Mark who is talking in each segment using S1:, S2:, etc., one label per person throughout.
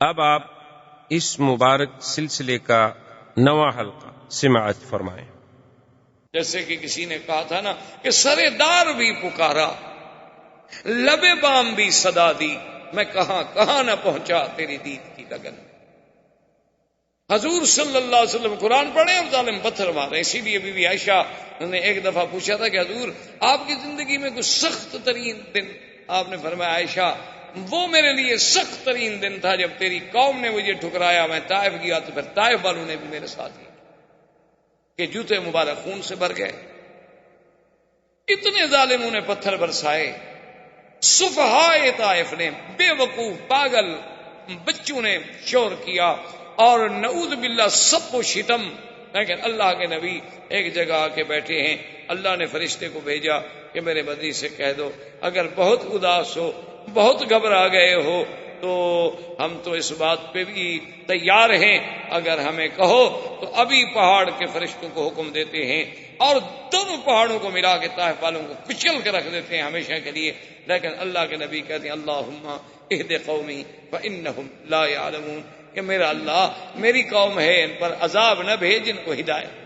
S1: اب آپ اس مبارک سلسلے کا نواں حلقہ سماعت فرمائیں۔
S2: جیسے کہ کسی نے کہا تھا نا کہ سرے دار بھی پکارا، لبے بام بھی صدا دی، میں کہاں کہاں نہ پہنچا تیری دید کی لگن۔ حضور صلی اللہ علیہ وسلم قرآن پڑھے اور ظالم پتھر مارے۔ اسی لیے بی بی عائشہ نے ایک دفعہ پوچھا تھا کہ حضور آپ کی زندگی میں کوئی سخت ترین دن؟ آپ نے فرمایا عائشہ وہ میرے لیے سخت ترین دن تھا جب تیری قوم نے مجھے ٹھکرایا، میں طائف گیا تو پھر طائف والوں نے بھی میرے ساتھ ہی کہ جوتے مبارک خون سے بھر گئے۔ اتنے ظالموں نے پتھر برسائے، سفہائے طائف نے، بے وقوف پاگل بچوں نے شور کیا، اور نعوذ باللہ سب و شتم۔ لیکن اللہ کے نبی ایک جگہ آ کے بیٹھے ہیں، اللہ نے فرشتے کو بھیجا کہ میرے بدی سے کہہ دو اگر بہت اداس ہو، بہت گھبرا گئے ہو تو ہم تو اس بات پہ بھی تیار ہیں، اگر ہمیں کہو تو ابھی پہاڑ کے فرشتوں کو حکم دیتے ہیں اور دونوں پہاڑوں کو ملا کے طائف والوں کو کچل کے رکھ دیتے ہیں ہمیشہ کے لیے۔ لیکن اللہ کے نبی کہتے ہیں اللہم اہد قومی فانہم لا یعلمون، کہ میرا اللہ میری قوم ہے ان پر عذاب نہ بھیج جن کو ہدایت۔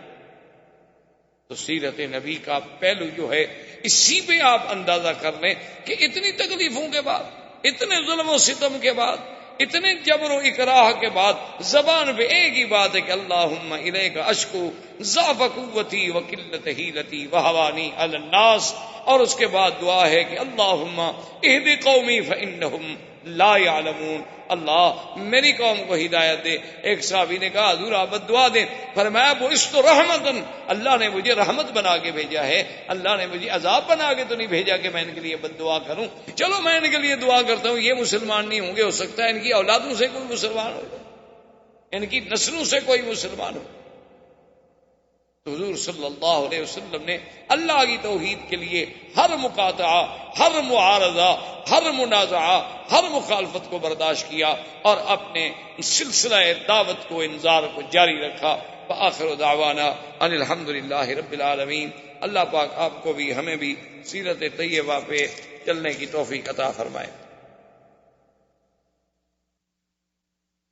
S2: تو سیرت نبی کا پہلو جو ہے اسی پہ آپ اندازہ کر لیں کہ اتنی تکلیفوں کے بعد، اتنے ظلم و ستم کے بعد، اتنے جبر و اکراہ کے بعد زبان پہ ایک ہی بات ہے کہ اللہم الیک اشکو ضعف قوتی وقلت حیلتی وہوانی علی الناس، اور اس کے بعد دعا ہے کہ اللہم اہد قومی فانہم لا یعلمون، اللہ میری قوم کو ہدایت دے۔ ایک صحابی نے کہا حضور آپ دعا دیں، فرمایا وہ اس تو رحمتن، اللہ نے مجھے رحمت بنا کے بھیجا ہے، اللہ نے مجھے عذاب بنا کے تو نہیں بھیجا کہ میں ان کے لیے بد دعا کروں۔ چلو میں ان کے لیے دعا کرتا ہوں، یہ مسلمان نہیں ہوں گے، ہو سکتا ہے ان کی اولادوں سے کوئی مسلمان ہو، ان کی نسلوں سے کوئی مسلمان ہو۔ تو حضور صلی اللہ علیہ وسلم نے اللہ کی توحید کے لیے ہر مقاطعہ، ہر معارضہ، ہر منازعہ، ہر مخالفت کو برداشت کیا اور اپنے سلسلہ دعوت کو، انذار کو جاری رکھا۔ وآخر دعوانا ان الحمدللہ رب العالمین۔ اللہ پاک آپ کو بھی ہمیں بھی سیرت طیبہ پہ چلنے کی توفیق عطا فرمائے۔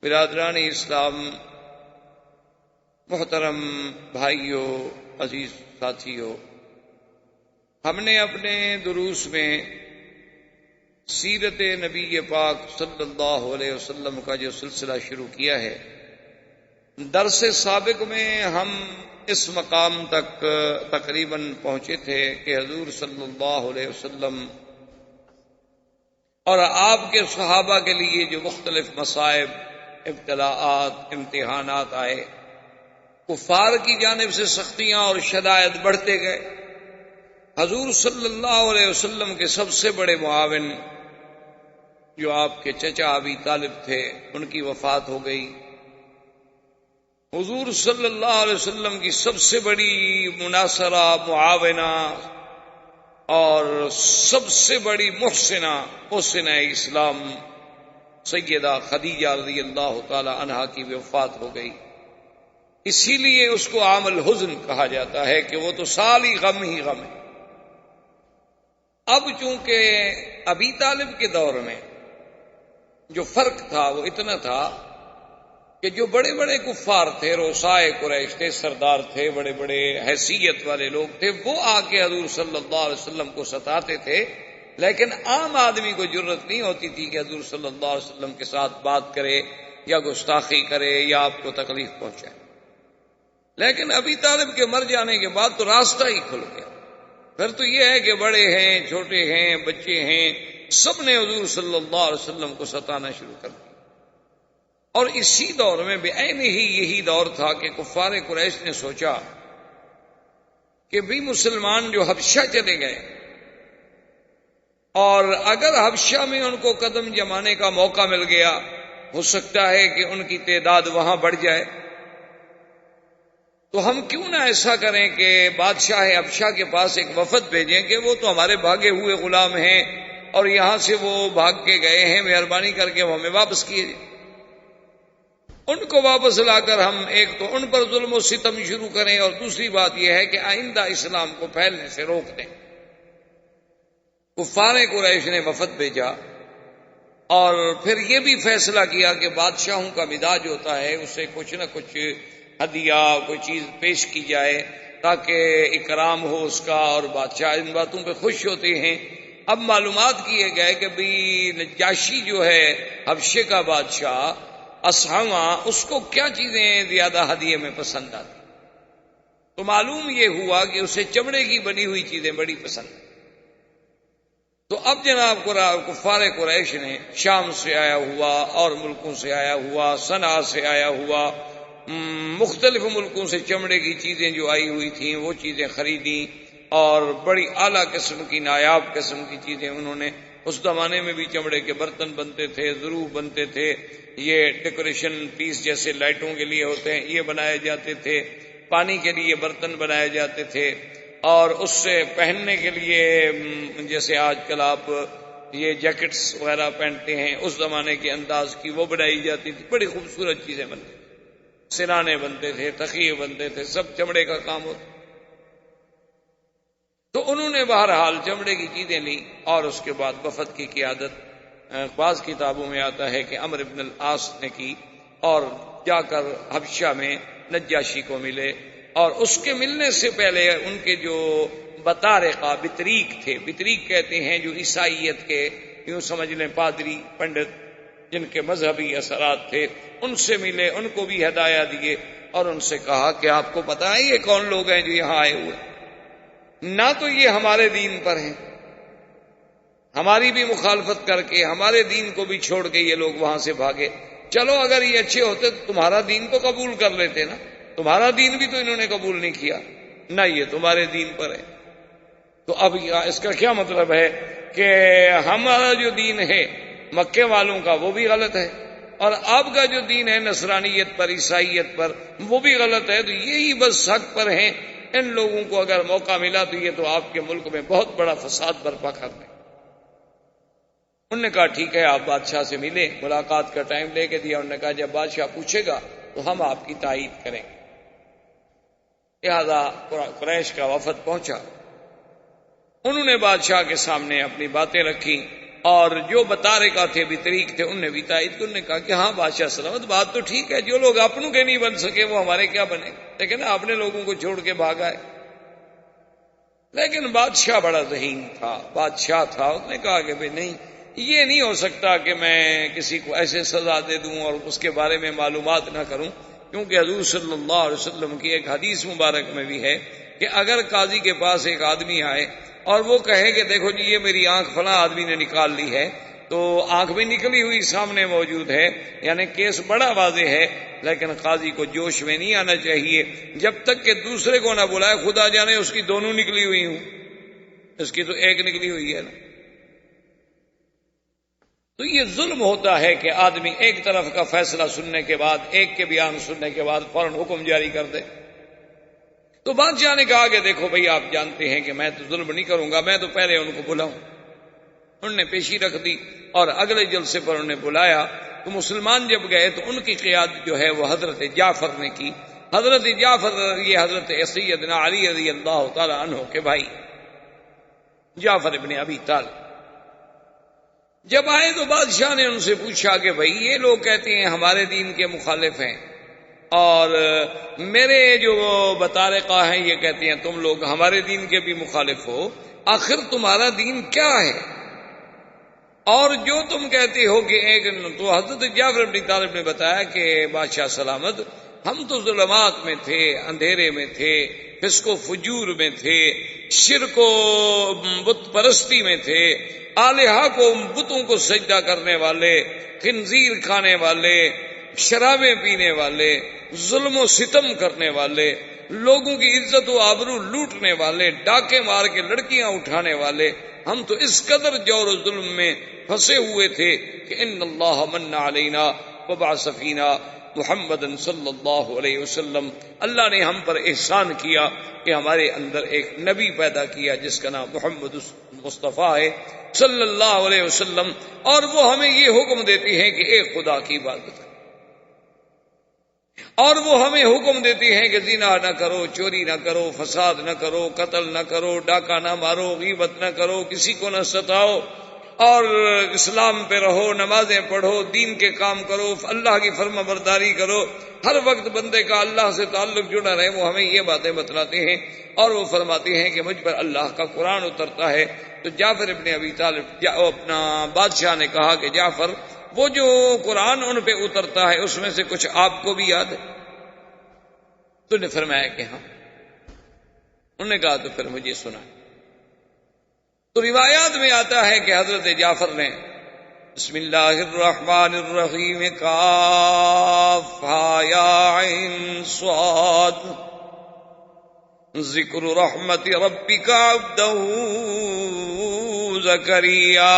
S2: برادران اسلام، محترم بھائیوں، عزیز ساتھیوں، ہم نے اپنے دروس میں سیرت نبی پاک صلی اللہ علیہ وسلم کا جو سلسلہ شروع کیا ہے، درس سابق میں ہم اس مقام تک تقریباً پہنچے تھے کہ حضور صلی اللہ علیہ وسلم اور آپ کے صحابہ کے لیے جو مختلف مصائب، ابتلاءات، امتحانات آئے، کفار کی جانب سے سختیاں اور شدائد بڑھتے گئے۔ حضور صلی اللہ علیہ وسلم کے سب سے بڑے معاون جو آپ کے چچا ابی طالب تھے، ان کی وفات ہو گئی۔ حضور صلی اللہ علیہ وسلم کی سب سے بڑی مناصرہ، معاونہ اور سب سے بڑی محسنہ اسلام سیدہ خدیجہ رضی اللہ تعالی عنہا کی وفات ہو گئی۔ اسی لیے اس کو عام الحزن کہا جاتا ہے کہ وہ تو سال ہی غم ہے۔ اب چونکہ ابی طالب کے دور میں جو فرق تھا وہ اتنا تھا کہ جو بڑے بڑے کفار تھے، رؤسائے قریش تھے، سردار تھے، بڑے بڑے حیثیت والے لوگ تھے، وہ آ کے حضور صلی اللہ علیہ وسلم کو ستاتے تھے، لیکن عام آدمی کو جرت نہیں ہوتی تھی کہ حضور صلی اللہ علیہ وسلم کے ساتھ بات کرے یا گستاخی کرے یا آپ کو تکلیف پہنچائے۔ لیکن ابی طالب کے مر جانے کے بعد تو راستہ ہی کھل گیا۔ پھر تو یہ ہے کہ بڑے ہیں، چھوٹے ہیں، بچے ہیں، سب نے حضور صلی اللہ علیہ وسلم کو ستانا شروع کر دیا۔ اور اسی دور میں بعین ہی یہی دور تھا کہ کفار قریش نے سوچا کہ بھی مسلمان جو حبشہ چلے گئے اور اگر حبشہ میں ان کو قدم جمانے کا موقع مل گیا، ہو سکتا ہے کہ ان کی تعداد وہاں بڑھ جائے، تو ہم کیوں نہ ایسا کریں کہ بادشاہ حبشہ کے پاس ایک وفد بھیجیں کہ وہ تو ہمارے بھاگے ہوئے غلام ہیں اور یہاں سے وہ بھاگ کے گئے ہیں، مہربانی کر کے وہ ہمیں واپس کیے جائیں۔ ان کو واپس لا کر ہم ایک تو ان پر ظلم و ستم شروع کریں اور دوسری بات یہ ہے کہ آئندہ اسلام کو پھیلنے سے روک دیں۔ کفار قریش نے وفد بھیجا اور پھر یہ بھی فیصلہ کیا کہ بادشاہوں کا مزاج ہوتا ہے اسے کچھ نہ کچھ ہدیہ کوئی چیز پیش کی جائے تاکہ اکرام ہو اس کا، اور بادشاہ ان باتوں پہ خوش ہوتے ہیں۔ اب معلومات کیے گئے کہ بھی نجاشی جو ہے حبشے کا بادشاہ اصحمہ، اس کو کیا چیزیں زیادہ ہدیے میں پسند آتی، تو معلوم یہ ہوا کہ اسے چمڑے کی بنی ہوئی چیزیں بڑی پسند۔ تو اب جناب کفار قریش نے شام سے آیا ہوا اور ملکوں سے آیا ہوا، صنعاء سے آیا ہوا، مختلف ملکوں سے چمڑے کی چیزیں جو آئی ہوئی تھیں وہ چیزیں خریدیں، اور بڑی اعلیٰ قسم کی نایاب قسم کی چیزیں انہوں نے۔ اس زمانے میں بھی چمڑے کے برتن بنتے تھے، ظروف بنتے تھے، یہ ڈیکوریشن پیس جیسے لائٹوں کے لیے ہوتے ہیں یہ بنائے جاتے تھے، پانی کے لیے برتن بنائے جاتے تھے، اور اس سے پہننے کے لیے جیسے آج کل آپ یہ جیکٹس وغیرہ پہنتے ہیں اس زمانے کے انداز کی وہ بنائی جاتی تھی، بڑی خوبصورت چیزیں بنتی تھیں، سرانے بنتے تھے، تخیے بنتے تھے، سب چمڑے کا کام ہوتا۔ تو انہوں نے بہرحال چمڑے کی چیزیں لی، اور اس کے بعد وفد کی قیادت بعض کتابوں میں آتا ہے کہ عمرو بن العاص نے کی، اور جا کر حبشہ میں نجاشی کو ملے، اور اس کے ملنے سے پہلے ان کے جو بطارقہ بطریق تھے، بطریق کہتے ہیں جو عیسائیت کے یوں سمجھ لیں پادری پنڈت جن کے مذہبی اثرات تھے، ان سے ملے، ان کو بھی ہدایہ دیے، اور ان سے کہا کہ آپ کو پتہ ہے یہ کون لوگ ہیں جو یہاں آئے ہوئے، نہ تو یہ ہمارے دین پر ہیں، ہماری بھی مخالفت کر کے ہمارے دین کو بھی چھوڑ کے یہ لوگ وہاں سے بھاگے، چلو اگر یہ اچھے ہوتے تو تمہارا دین تو قبول کر لیتے نا، تمہارا دین بھی تو انہوں نے قبول نہیں کیا، نہ یہ تمہارے دین پر ہے۔ تو اب اس کا کیا مطلب ہے کہ ہمارا جو دین ہے مکے والوں کا وہ بھی غلط ہے، اور آپ کا جو دین ہے نصرانیت پر، عیسائیت پر، وہ بھی غلط ہے، تو یہی بس حق پر ہیں، ان لوگوں کو اگر موقع ملا تو یہ تو آپ کے ملک میں بہت بڑا فساد برپا کر دیں۔ انہوں نے کہا ٹھیک ہے، آپ بادشاہ سے ملے، ملاقات کا ٹائم لے کے دیا، انہوں نے کہا جب بادشاہ پوچھے گا تو ہم آپ کی تائید کریں گے۔ لہذا قریش کا وفد پہنچا، انہوں نے بادشاہ کے سامنے اپنی باتیں رکھی، اور جو بطارقہ تھے بطریق تھے انہوں نے بھی تائید کی، انہوں نے کہا کہ ہاں بادشاہ سلامت، بات تو ٹھیک ہے، جو لوگ اپنوں کے نہیں بن سکے وہ ہمارے کیا بنے، لیکن اپنے لوگوں کو چھوڑ کے بھاگا ہے۔ لیکن بادشاہ بڑا ذہین تھا، بادشاہ تھا، اس نے کہا کہ بھئی نہیں، یہ نہیں ہو سکتا کہ میں کسی کو ایسے سزا دے دوں اور اس کے بارے میں معلومات نہ کروں، کیونکہ حضور صلی اللہ علیہ وسلم کی ایک حدیث مبارک میں بھی ہے کہ اگر قاضی کے پاس ایک آدمی آئے اور وہ کہے کہ دیکھو جی یہ میری آنکھ فلاں آدمی نے نکال لی ہے، تو آنکھ بھی نکلی ہوئی سامنے موجود ہے، یعنی کیس بڑا واضح ہے، لیکن قاضی کو جوش میں نہیں آنا چاہیے جب تک کہ دوسرے کو نہ بلائے، خدا جانے اس کی دونوں نکلی ہوئی ہوں، اس کی تو ایک نکلی ہوئی ہے نا۔ تو یہ ظلم ہوتا ہے کہ آدمی ایک طرف کا فیصلہ سننے کے بعد، ایک کے بیان سننے کے بعد فوراً حکم جاری کر دے۔ تو بادشاہ نے کہا کہ دیکھو بھئی آپ جانتے ہیں کہ میں تو ظلم نہیں کروں گا، میں تو پہلے ان کو بلاؤں۔ انہوں نے پیشی رکھ دی، اور اگلے جلسے پر انہوں نے بلایا، تو مسلمان جب گئے تو ان کی قیادت جو ہے وہ حضرت جعفر نے کی۔ حضرت جعفر یہ حضرت سیدنا علی رضی اللہ تعالی عنہ کے بھائی جعفر ابن ابی طالب جب آئے تو بادشاہ نے ان سے پوچھا کہ بھئی یہ لوگ کہتے ہیں ہمارے دین کے مخالف ہیں، اور میرے جو بطارقہ ہیں یہ کہتے ہیں تم لوگ ہمارے دین کے بھی مخالف ہو، آخر تمہارا دین کیا ہے؟ اور جو تم کہتے ہو کہ ایک، تو حضرت جعفر بن طالب نے بتایا کہ بادشاہ سلامت، ہم تو ظلمات میں تھے، اندھیرے میں تھے، فسق و فجور میں تھے، شرک و بت پرستی میں تھے، آلہہ کو، بتوں کو سجدہ کرنے والے، خنزیر کھانے والے، شرابیں پینے والے، ظلم و ستم کرنے والے، لوگوں کی عزت و آبرو لوٹنے والے، ڈاکے مار کے لڑکیاں اٹھانے والے، ہم تو اس قدر جور و ظلم میں پھنسے ہوئے تھے کہ ان اللہ من علینا وبعث فینا محمد صلی اللہ علیہ وسلم، اللہ نے ہم پر احسان کیا کہ ہمارے اندر ایک نبی پیدا کیا جس کا نام محمد مصطفیٰ ہے صلی اللہ علیہ وسلم، اور وہ ہمیں یہ حکم دیتے ہیں کہ ایک خدا کی عبادت کرو، اور وہ ہمیں حکم دیتے ہیں کہ زنا نہ کرو، چوری نہ کرو، فساد نہ کرو، قتل نہ کرو، ڈاکہ نہ مارو، غیبت نہ کرو، کسی کو نہ ستاؤ، اور اسلام پہ رہو، نمازیں پڑھو، دین کے کام کرو، اللہ کی فرما برداری کرو، ہر وقت بندے کا اللہ سے تعلق جڑا رہے، وہ ہمیں یہ باتیں بتلاتے ہیں اور وہ فرماتے ہیں کہ مجھ پر اللہ کا قرآن اترتا ہے۔ تو جعفر ابن ابی طالب اپنا بادشاہ نے کہا کہ جعفر، وہ جو قرآن ان پہ اترتا ہے اس میں سے کچھ آپ کو بھی یاد ہے؟ تو نے فرمایا کہ ہاں۔ انہوں نے کہا تو پھر مجھے سنا۔ تو روایات میں آتا ہے کہ حضرت جعفر نے بسم اللہ الرحمن الرحیم کاف ہا یا عین صاد ذکر رحمت ربک عبدہ زکریا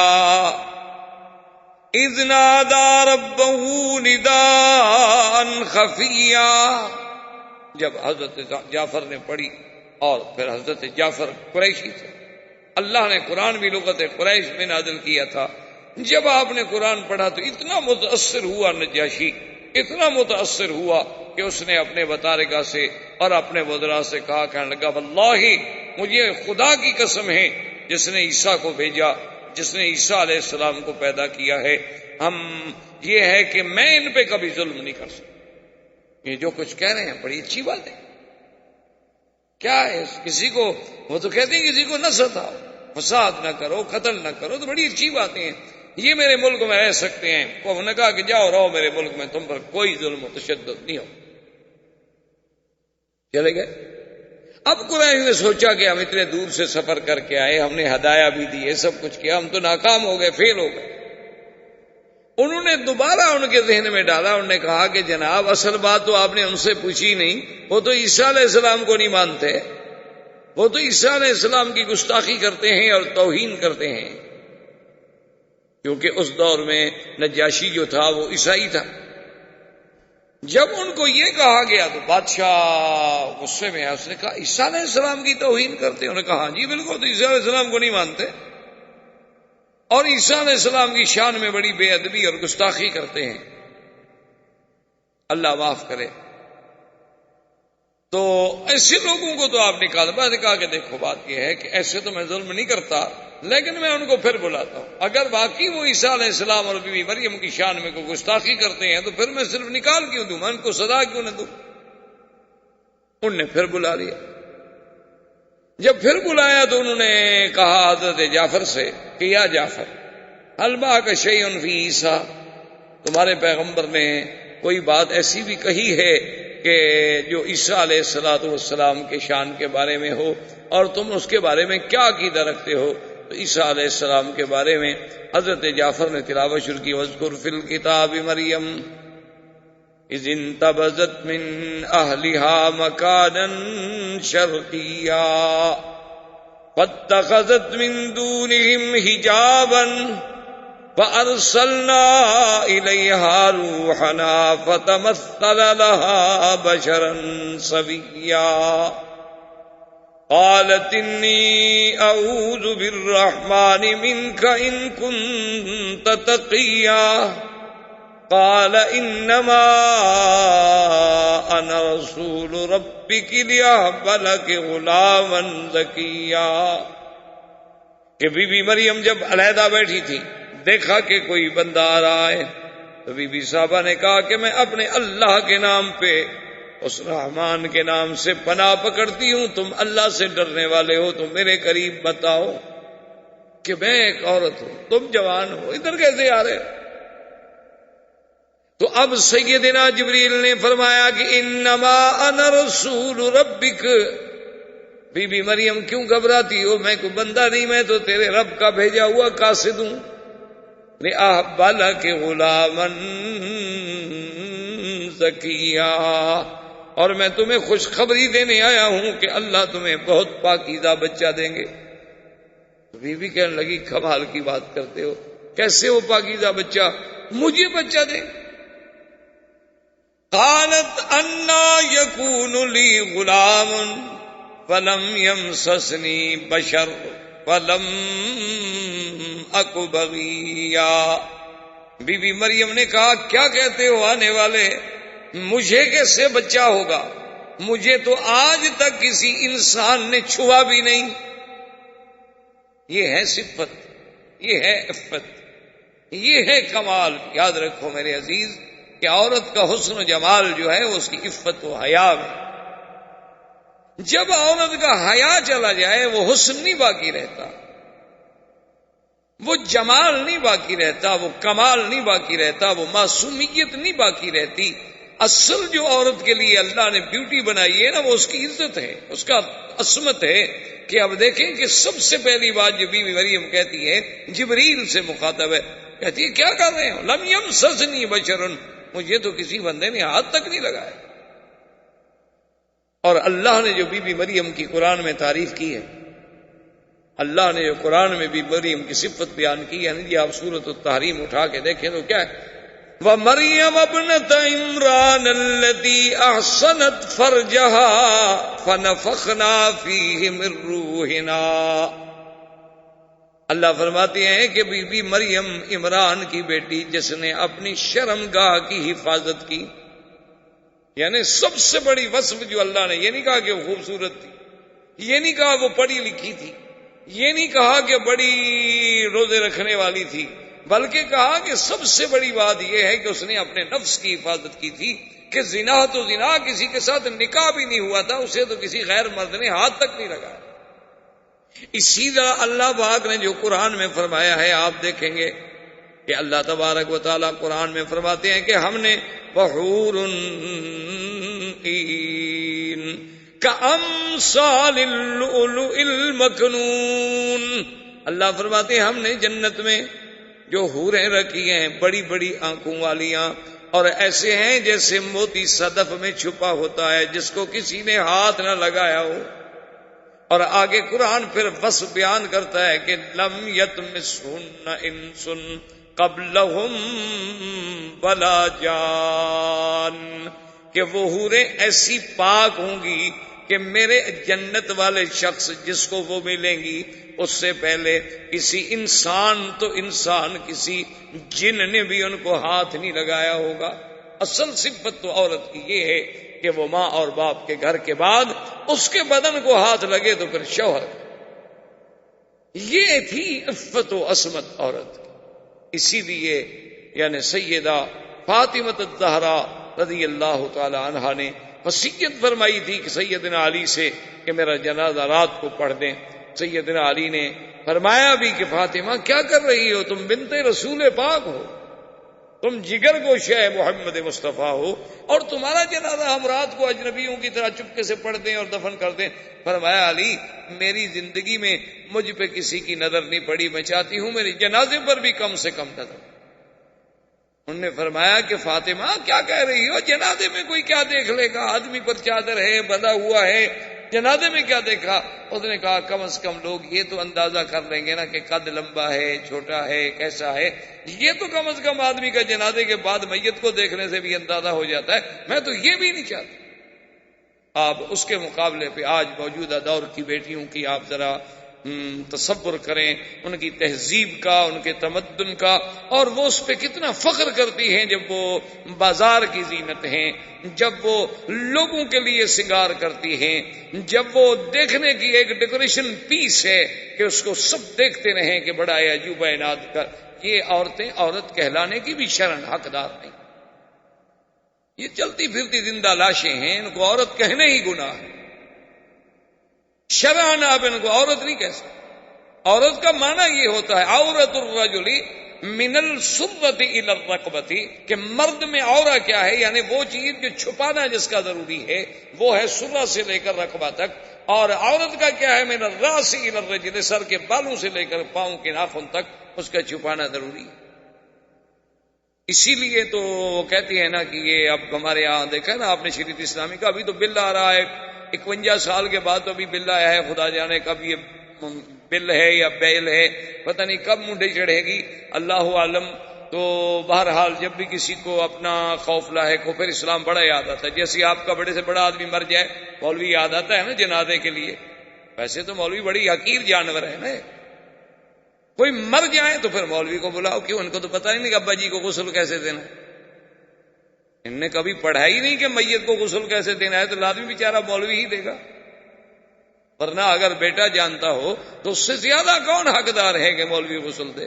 S2: اذ نادى ربه نداء خفیا۔ جب حضرت جعفر نے پڑھی، اور پھر حضرت جعفر قریشی تھے، اللہ نے قرآن بھی لغت قریش میں نازل کیا تھا۔ جب آپ نے قرآن پڑھا تو اتنا متاثر ہوا نجاشی، اتنا متاثر ہوا کہ اس نے اپنے بطارکہ سے اور اپنے وزراء سے کہا، کہنے لگا واللہ مجھے خدا کی قسم ہے جس نے عیسیٰ کو بھیجا، جس نے عیسیٰ علیہ السلام کو پیدا کیا ہے، یہ ہے کہ میں ان پہ کبھی ظلم نہیں کر سکتا۔ یہ جو کچھ کہہ رہے ہیں بڑی اچھی بات ہے۔ کیا ہے کسی کو، وہ تو کہتے ہیں کسی کو نہ ستاؤ، فساد نہ کرو، قتل نہ کرو، تو بڑی اچھی باتیں ہیں، یہ میرے ملک میں رہ سکتے ہیں۔ انہوں نے کہا کہ جاؤ رہو میرے ملک میں، تم پر کوئی ظلم و تشدد نہیں ہو۔ چلے گئے۔ اب قریش نے سوچا کہ ہم اتنے دور سے سفر کر کے آئے، ہم نے ہدایہ بھی دی، سب کچھ کیا، ہم تو ناکام ہو گئے، فیل ہو گئے۔ انہوں نے دوبارہ ان کے ذہن میں ڈالا، انہوں نے کہا کہ جناب اصل بات تو آپ نے ان سے پوچھی نہیں، وہ تو عیسیٰ علیہ السلام کو نہیں مانتے، وہ تو عیسیٰ علیہ السلام کی گستاخی کرتے ہیں اور توہین کرتے ہیں، کیونکہ اس دور میں نجاشی جو تھا وہ عیسائی تھا۔ جب ان کو یہ کہا گیا تو بادشاہ غصے میں ہے، اس نے کہا عیسیٰ علیہ السلام کی توہین کرتے ہیں؟ انہوں نے کہا ہاں جی بالکل، تو عیسیٰ علیہ السلام کو نہیں مانتے اور عیسیٰ علیہ السلام کی شان میں بڑی بے ادبی اور گستاخی کرتے ہیں، اللہ معاف کرے۔ تو ایسے لوگوں کو تو آپ نکال، میں نے کہا کہ دیکھو بات یہ ہے کہ ایسے تو میں ظلم نہیں کرتا، لیکن میں ان کو پھر بلاتا ہوں، اگر واقعی وہ عیسیٰ علیہ السلام اور بی بی مریم کی شان میں کوئی گستاخی کرتے ہیں تو پھر میں صرف نکال کیوں دوں، میں ان کو سزا کیوں نہ دوں؟ ان نے پھر بلا لیا۔ جب پھر بلایا تو انہوں نے کہا حضرت جعفر سے کہ یا جعفر هل معك شيء في عیسیٰ، تمہارے پیغمبر نے کوئی بات ایسی بھی کہی ہے کہ جو عیسیٰ علیہ السلام کے شان کے بارے میں ہو، اور تم اس کے بارے میں کیا عقیدہ رکھتے ہو؟ تو عیسیٰ علیہ السلام کے بارے میں حضرت جعفر نے تلاوت شروع کی، وَاذْكُرْ فِي الْكِتَابِ مَرْيَمَ اِذِ انتبذت من اہلها مکانا شرقیا فاتخذت من دونهم حجابا فارسلنا الیہا روحنا فتمثل لها بشرا سویا قالت انی اعوذ بالرحمن منک ان کنت تقیا قال انما انا رسول ربک لیہب لک غلاما زکیا۔ کہ بی بی مریم جب علیحدہ بیٹھی تھی، دیکھا کہ کوئی بندہ آ رہا ہے، تو بی بی صاحبہ نے کہا کہ میں اپنے اللہ کے نام پہ، اس رحمان کے نام سے پناہ پکڑتی ہوں، تم اللہ سے ڈرنے والے ہو تو میرے قریب بتاؤ کہ میں ایک عورت ہوں، تم جوان ہو، ادھر کیسے آ رہے؟ تو اب سیدنا جبریل نے فرمایا کہ انما انا رسول ربک۔ بی بی مریم کیوں گھبراتی ہو؟ میں کوئی بندہ نہیں، میں تو تیرے رب کا بھیجا ہوا قاصد ہوں، لِأَهْبَ لَكِ غُلَامًا زَكِيًّا، اور میں تمہیں خوشخبری دینے آیا ہوں کہ اللہ تمہیں بہت پاکیزہ بچہ دیں گے۔ بی بی کہنے لگی کمال کی بات کرتے ہو، کیسے وہ پاکیزہ بچہ مجھے بچہ دیں؟ قالت انا یکون لی غلام فلم یمسسنی بشر ولم اک بغیا۔ بی بی مریم نے کہا کیا کہتے ہو آنے والے، مجھے کیسے بچہ ہوگا؟ مجھے تو آج تک کسی انسان نے چھوا بھی نہیں۔ یہ ہے صفت یہ ہے عفت، یہ ہے کمال. یاد رکھو میرے عزیز کہ عورت کا حسن و جمال جو ہے وہ اس کی عفت و حیا میں. جب عورت کا حیا چلا جائے وہ حسن نہیں باقی رہتا، وہ جمال نہیں باقی رہتا، وہ کمال نہیں باقی رہتا، وہ معصومیت نہیں باقی رہتی. اصل جو عورت کے لیے اللہ نے بیوٹی بنائی ہے نا، وہ اس کی عزت ہے، اس کا عصمت ہے. کہ اب دیکھیں کہ سب سے پہلی بات جو بیوی مریم کہتی ہے، جبریل سے مخاطب ہے، کہتی ہے کیا کر رہے ہو؟ لم یمسسنی بشر، مجھے تو کسی بندے نے ہاتھ تک نہیں لگایا. اور اللہ نے جو بی بی مریم کی قرآن میں تعریف کی ہے، اللہ نے جو قرآن میں بی بی مریم کی صفت بیان کی ہے، جی آپ سورۃ التحریم اٹھا کے دیکھیں تو کیا ہے؟ وَمَرْيَمَ ابْنَتَ عِمْرَانَ الَّتِي أَحْصَنَتْ فَرْجَهَا فَنَفَخْنَا فِيهِ مِن رُّوحِنَا. اللہ فرماتے ہیں کہ بی بی مریم عمران کی بیٹی جس نے اپنی شرمگاہ کی حفاظت کی، یعنی سب سے بڑی وصف جو اللہ نے، یہ نہیں کہا کہ وہ خوبصورت تھی، یہ نہیں کہا وہ پڑھی لکھی تھی، یہ نہیں کہا کہ بڑی روزے رکھنے والی تھی، بلکہ کہا کہ سب سے بڑی بات یہ ہے کہ اس نے اپنے نفس کی حفاظت کی تھی. کہ زنا تو زنا، کسی کے ساتھ نکاح بھی نہیں ہوا تھا، اسے تو کسی غیر مرد نے ہاتھ تک نہیں لگایا. اسی طرح اللہ پاک نے جو قرآن میں فرمایا ہے، آپ دیکھیں گے کہ اللہ تبارک و تعالیٰ قرآن میں فرماتے ہیں کہ ہم نے وحور عین کامثال اللؤلؤ المکنون، اللہ فرماتے ہیں ہم نے جنت میں جو حوریں رکھی ہیں بڑی بڑی آنکھوں والیاں، اور ایسے ہیں جیسے موتی صدف میں چھپا ہوتا ہے جس کو کسی نے ہاتھ نہ لگایا ہو. اور آگے قرآن پھر وصف بیان کرتا ہے کہ لم یطمثہن انس قبلہم ولا جان، کہ وہ حوریں ایسی پاک ہوں گی کہ میرے جنت والے شخص جس کو وہ ملیں گی اس سے پہلے کسی انسان تو انسان، کسی جن نے بھی ان کو ہاتھ نہیں لگایا ہوگا. اصل صفت تو عورت کی یہ ہے کہ وہ ماں اور باپ کے گھر کے بعد اس کے بدن کو ہاتھ لگے تو پھر شوہر. یہ تھی عفت و عصمت عورت کی. اسی لیے یعنی سیدہ فاطمہ الزہرا رضی اللہ تعالی عنہا نے وصیت فرمائی تھی کہ سیدنا علی سے کہ میرا جنازہ رات کو پڑھ دیں. سیدنا علی نے فرمایا بھی کہ فاطمہ کیا کر رہی ہو، تم بنت رسول پاک ہو، تم جگر گوشہ محمد مصطفیٰ ہو، اور تمہارا جنازہ ہم رات کو اجنبیوں کی طرح چپکے سے پڑھ دیں اور دفن کر دیں. فرمایا علی میری زندگی میں مجھ پہ کسی کی نظر نہیں پڑی، میں چاہتی ہوں میرے جنازے پر بھی کم سے کم نظر. انہوں نے فرمایا کہ فاطمہ کیا کہہ رہی ہو، جنازے میں کوئی کیا دیکھ لے گا، آدمی پر چادر ہے بندھا ہوا ہے، جنازے میں کیا دیکھا. اس نے کہا کم از کم لوگ یہ تو اندازہ کر لیں گے نا کہ قد لمبا ہے، چھوٹا ہے، کیسا ہے. یہ تو کم از کم آدمی کا جنازے کے بعد میت کو دیکھنے سے بھی اندازہ ہو جاتا ہے. میں تو یہ بھی نہیں چاہتا. آپ اس کے مقابلے پہ آج موجودہ دور کی بیٹیوں کی آپ ذرا تصور کریں، ان کی تہذیب کا، ان کے تمدن کا، اور وہ اس پہ کتنا فخر کرتی ہیں جب وہ بازار کی زینت ہیں، جب وہ لوگوں کے لیے سنگار کرتی ہیں، جب وہ دیکھنے کی ایک ڈیکوریشن پیس ہے کہ اس کو سب دیکھتے رہیں کہ بڑا عجوبہ عناد کر. یہ عورتیں عورت کہلانے کی بھی شرن حقدار نہیں. یہ چلتی پھرتی زندہ لاشیں ہیں، ان کو عورت کہنے ہی گناہ ہے. شرعاً آپ ان کو عورت نہیں کہہ سکتے. عورت کا معنی یہ ہوتا ہے عورت الرجل من السرۃ الی الرقبۃ، کہ مرد میں عورہ کیا ہے، یعنی وہ چیز جو چھپانا جس کا ضروری ہے وہ ہے سرہ سے لے کر رقبہ تک، اور عورت کا کیا ہے من الراس الی الرجل، سر کے بالوں سے لے کر پاؤں کے ناخن تک اس کا چھپانا ضروری ہے. اسی لیے تو کہتی ہے نا کہ یہ اب ہمارے یہاں دیکھا نا آپ نے شریعت اسلامی کا، ابھی تو بل آ رہا ہے 51 سال کے بعد تو ابھی بل آیا ہے، خدا جانے کب یہ بل ہے یا بیل ہے، پتہ نہیں کب منڈے چڑھے گی، اللہ عالم. تو بہرحال جب بھی کسی کو اپنا خوف لاحق ہو پھر اسلام بڑا یاد آتا ہے. جیسے آپ کا بڑے سے بڑا آدمی مر جائے مولوی یاد آتا ہے نا جنازے کے لیے. ویسے تو مولوی بڑی حقیر جانور ہے نا، کوئی مر جائے تو پھر مولوی کو بلاؤ. کیوں؟ ان کو تو پتہ ہی نہیں کہ ابا جی کو غسل کیسے دینا. ان نے کبھی پڑھا ہی نہیں کہ میت کو غسل کیسے دینا ہے، تو لازمی بیچارہ مولوی ہی دے گا. ورنہ اگر بیٹا جانتا ہو تو اس سے زیادہ کون حقدار ہے کہ مولوی غسل دے؟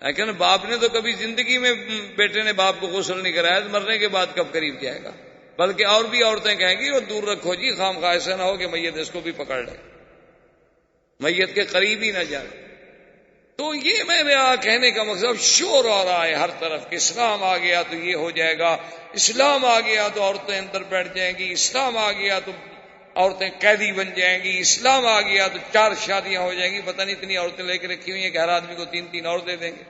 S2: لیکن باپ نے تو کبھی زندگی میں بیٹے نے باپ کو غسل نہیں کرایا، تو مرنے کے بعد کب قریب جائے گا؟ بلکہ اور بھی عورتیں کہیں گی وہ دور رکھو جی، خام خواہ ایسا نہ ہو کہ میت اس کو بھی پکڑ لے، میت کے قریب ہی نہ جائے۔ تو یہ میرا کہنے کا مقصد، شور آ رہا ہے ہر طرف کہ اسلام آ گیا تو یہ ہو جائے گا، اسلام آ گیا تو عورتیں اندر بیٹھ جائیں گی، اسلام آ گیا تو عورتیں قیدی بن جائیں گی، اسلام آ گیا تو 4 شادیاں ہو جائیں گی، پتہ نہیں اتنی عورتیں لے کے رکھی ہوئی ہیں کہ ہر آدمی کو 3 اور دے دیں گے۔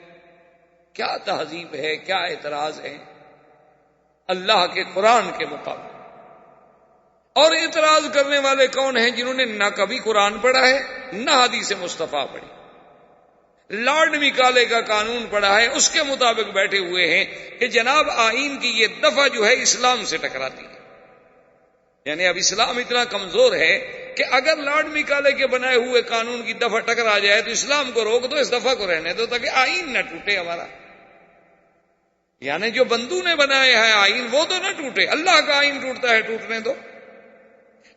S2: کیا تہذیب ہے، کیا اعتراض ہے اللہ کے قرآن کے مقابلے؟ اور اعتراض کرنے والے کون ہیں؟ جنہوں نے نہ کبھی قرآن پڑھا ہے نہ حدیث مصطفیٰ پڑھی، لارڈ میکالے کا قانون پڑھا ہے، اس کے مطابق بیٹھے ہوئے ہیں کہ جناب آئین کی یہ دفعہ جو ہے اسلام سے ٹکراتی ہے۔ یعنی اب اسلام اتنا کمزور ہے کہ اگر لارڈ میکالے کے بنائے ہوئے قانون کی دفعہ ٹکرا جائے تو اسلام کو روک دو، اس دفعہ کو رہنے دو تاکہ آئین نہ ٹوٹے ہمارا۔ یعنی جو بندو نے بنایا ہے آئین وہ تو نہ ٹوٹے، اللہ کا آئین ٹوٹتا ہے ٹوٹنے دو۔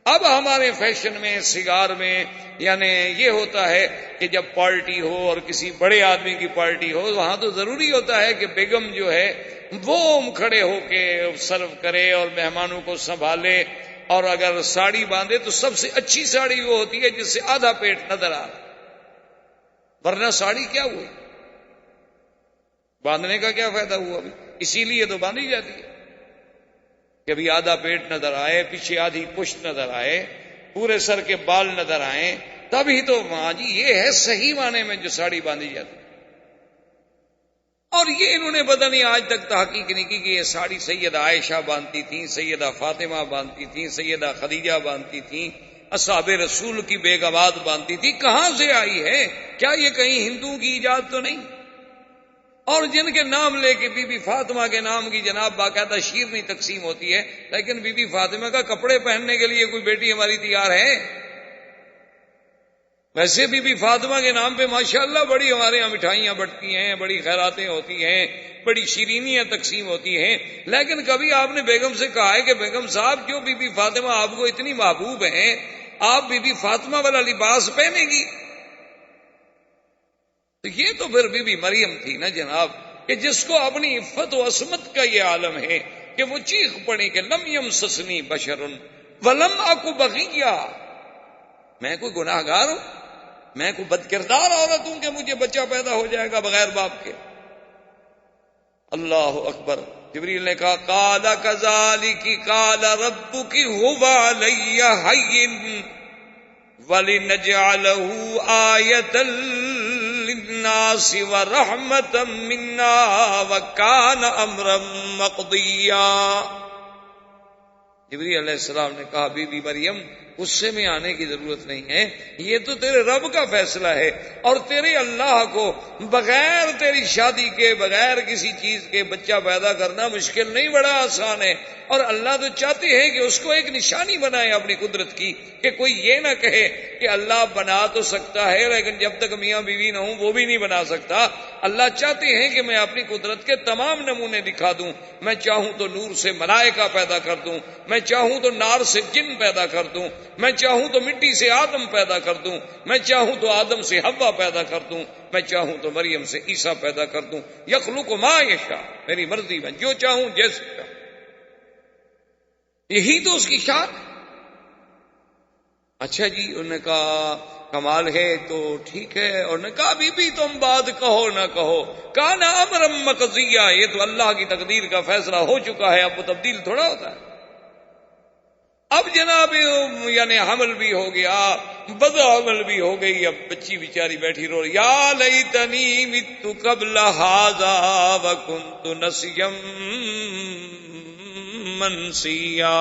S2: اب ہمارے فیشن میں، سگار میں یعنی یہ ہوتا ہے کہ جب پارٹی ہو اور کسی بڑے آدمی کی پارٹی ہو، وہاں تو ضروری ہوتا ہے کہ بیگم جو ہے وہ کھڑے ہو کے سرو کرے اور مہمانوں کو سنبھالے، اور اگر ساڑی باندھے تو سب سے اچھی ساڑی وہ ہوتی ہے جس سے آدھا پیٹ نظر آ رہا، ورنہ ساڑی کیا ہوئی؟ باندھنے کا کیا فائدہ ہوا؟ ابھی اسی لیے تو باندھی جاتی ہے کہ ابھی آدھا پیٹ نظر آئے، پیچھے آدھی پشت نظر آئے، پورے سر کے بال نظر آئیں، تبھی تو ہاں جی یہ ہے صحیح معنی میں جو ساڑی باندھی جاتی۔ اور یہ انہوں نے پتہ نہیں آج تک تحقیق نہیں کی کہ یہ ساڑی سیدہ عائشہ باندھتی تھیں، سیدہ فاطمہ باندھتی تھیں، سیدہ خدیجہ باندھتی تھیں، اصحاب رسول کی بیگمات باندھتی تھی، کہاں سے آئی ہے؟ کیا یہ کہیں ہندوؤں کی ایجاد تو نہیں؟ اور جن کے نام لے کے بی بی فاطمہ کے نام کی جناب باقاعدہ شیرنی تقسیم ہوتی ہے، لیکن بی بی فاطمہ کا کپڑے پہننے کے لیے کوئی بیٹی ہماری تیار ہے؟ ویسے بی بی فاطمہ کے نام پہ ماشاءاللہ بڑی ہمارے یہاں مٹھائیاں بٹتی ہیں، بڑی خیراتیں ہوتی ہیں، بڑی شیرینیاں تقسیم ہوتی ہیں، لیکن کبھی آپ نے بیگم سے کہا ہے کہ بیگم صاحب جو بی بی فاطمہ آپ کو اتنی محبوب ہیں، آپ بی بی فاطمہ والا لباس پہنے گی؟ تو یہ تو پھر بی بی مریم تھی نا جناب، کہ جس کو اپنی عفت و عصمت کا یہ عالم ہے کہ وہ چیخ پڑی کہ لم یمسسنی بشر ولم اکو بغیہ، میں کوئی گناہ گار ہوں، میں کوئی بد کردار عورت ہوں کہ مجھے بچہ پیدا ہو جائے گا بغیر باپ کے؟ اللہ اکبر۔ جبریل نے کہا قال کذالک قال ربک هو علی ہین وَلِنَجْعَلَهُ آیَةً لِلنَّاسِ وَرَحْمَةً مِنَّا وَكَانَ أَمْرًا مَقْضِيًّا۔ جبریل علیہ السلام نے کہا بی بی مریم غصے میں آنے کی ضرورت نہیں ہے، یہ تو تیرے رب کا فیصلہ ہے، اور تیرے اللہ کو بغیر تیری شادی کے، بغیر کسی چیز کے بچہ پیدا کرنا مشکل نہیں، بڑا آسان ہے۔ اور اللہ تو چاہتے ہیں کہ اس کو ایک نشانی بنائے اپنی قدرت کی، کہ کوئی یہ نہ کہے کہ اللہ بنا تو سکتا ہے لیکن جب تک میاں بیوی نہ ہوں وہ بھی نہیں بنا سکتا۔ اللہ چاہتے ہیں کہ میں اپنی قدرت کے تمام نمونے دکھا دوں، میں چاہوں تو نور سے ملائکہ پیدا کر دوں، میں چاہوں تو نار سے جن پیدا کر دوں، میں چاہوں تو مٹی سے آدم پیدا کر دوں، میں چاہوں تو آدم سے حوا پیدا کر دوں، میں چاہوں تو مریم سے عیسیٰ پیدا کر دوں۔ یخلق ما یشاء، میری مرضی میں جو چاہوں جیسے چاہوں، یہی تو اس کی شان۔ اچھا جی، انہوں نے کہا کمال ہے تو ٹھیک ہے، اور نے کہا بی بی تم بات کہو نہ کہو، کان امرا مقضیہ، یہ تو اللہ کی تقدیر کا فیصلہ ہو چکا ہے، اب وہ تبدیل تھوڑا ہوتا ہے۔ اب جناب یعنی حمل بھی ہو گیا، بد عمل بھی ہو گئی، اب بچی بیچاری بیٹھی رو رہی، یا لیتنی مت قبل ھذا وکنت نسیا منسیا،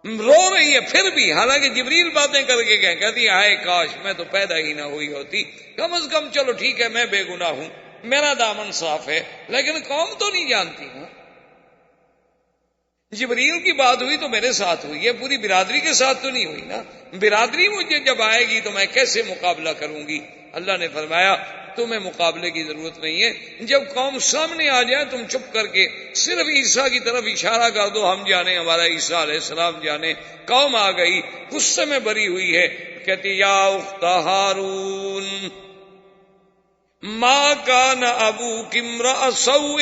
S2: رو رہی ہے پھر بھی، حالانکہ جبریل باتیں کر کے کہتی ہے کاش میں تو پیدا ہی نہ ہوئی ہوتی، کم از کم چلو ٹھیک ہے میں بے گناہ ہوں، میرا دامن صاف ہے، لیکن قوم تو نہیں جانتی ہوں۔ جبریل کی بات ہوئی تو میرے ساتھ ہوئی ہے، پوری برادری کے ساتھ تو نہیں ہوئی نا، برادری مجھے جب آئے گی تو میں کیسے مقابلہ کروں گی؟ اللہ نے فرمایا تمہیں مقابلے کی ضرورت نہیں ہے. جب قوم سامنے آ جائے تم چپ کر کے صرف عیسیٰ کی طرف اشارہ کر دو, ہم جانے ہمارا عیسیٰ علیہ السلام جانے. قوم آ گئی, غصے میں بری ہوئی ہے, کہتی یا اخت ہارون ما کان ابوک امرأ سوء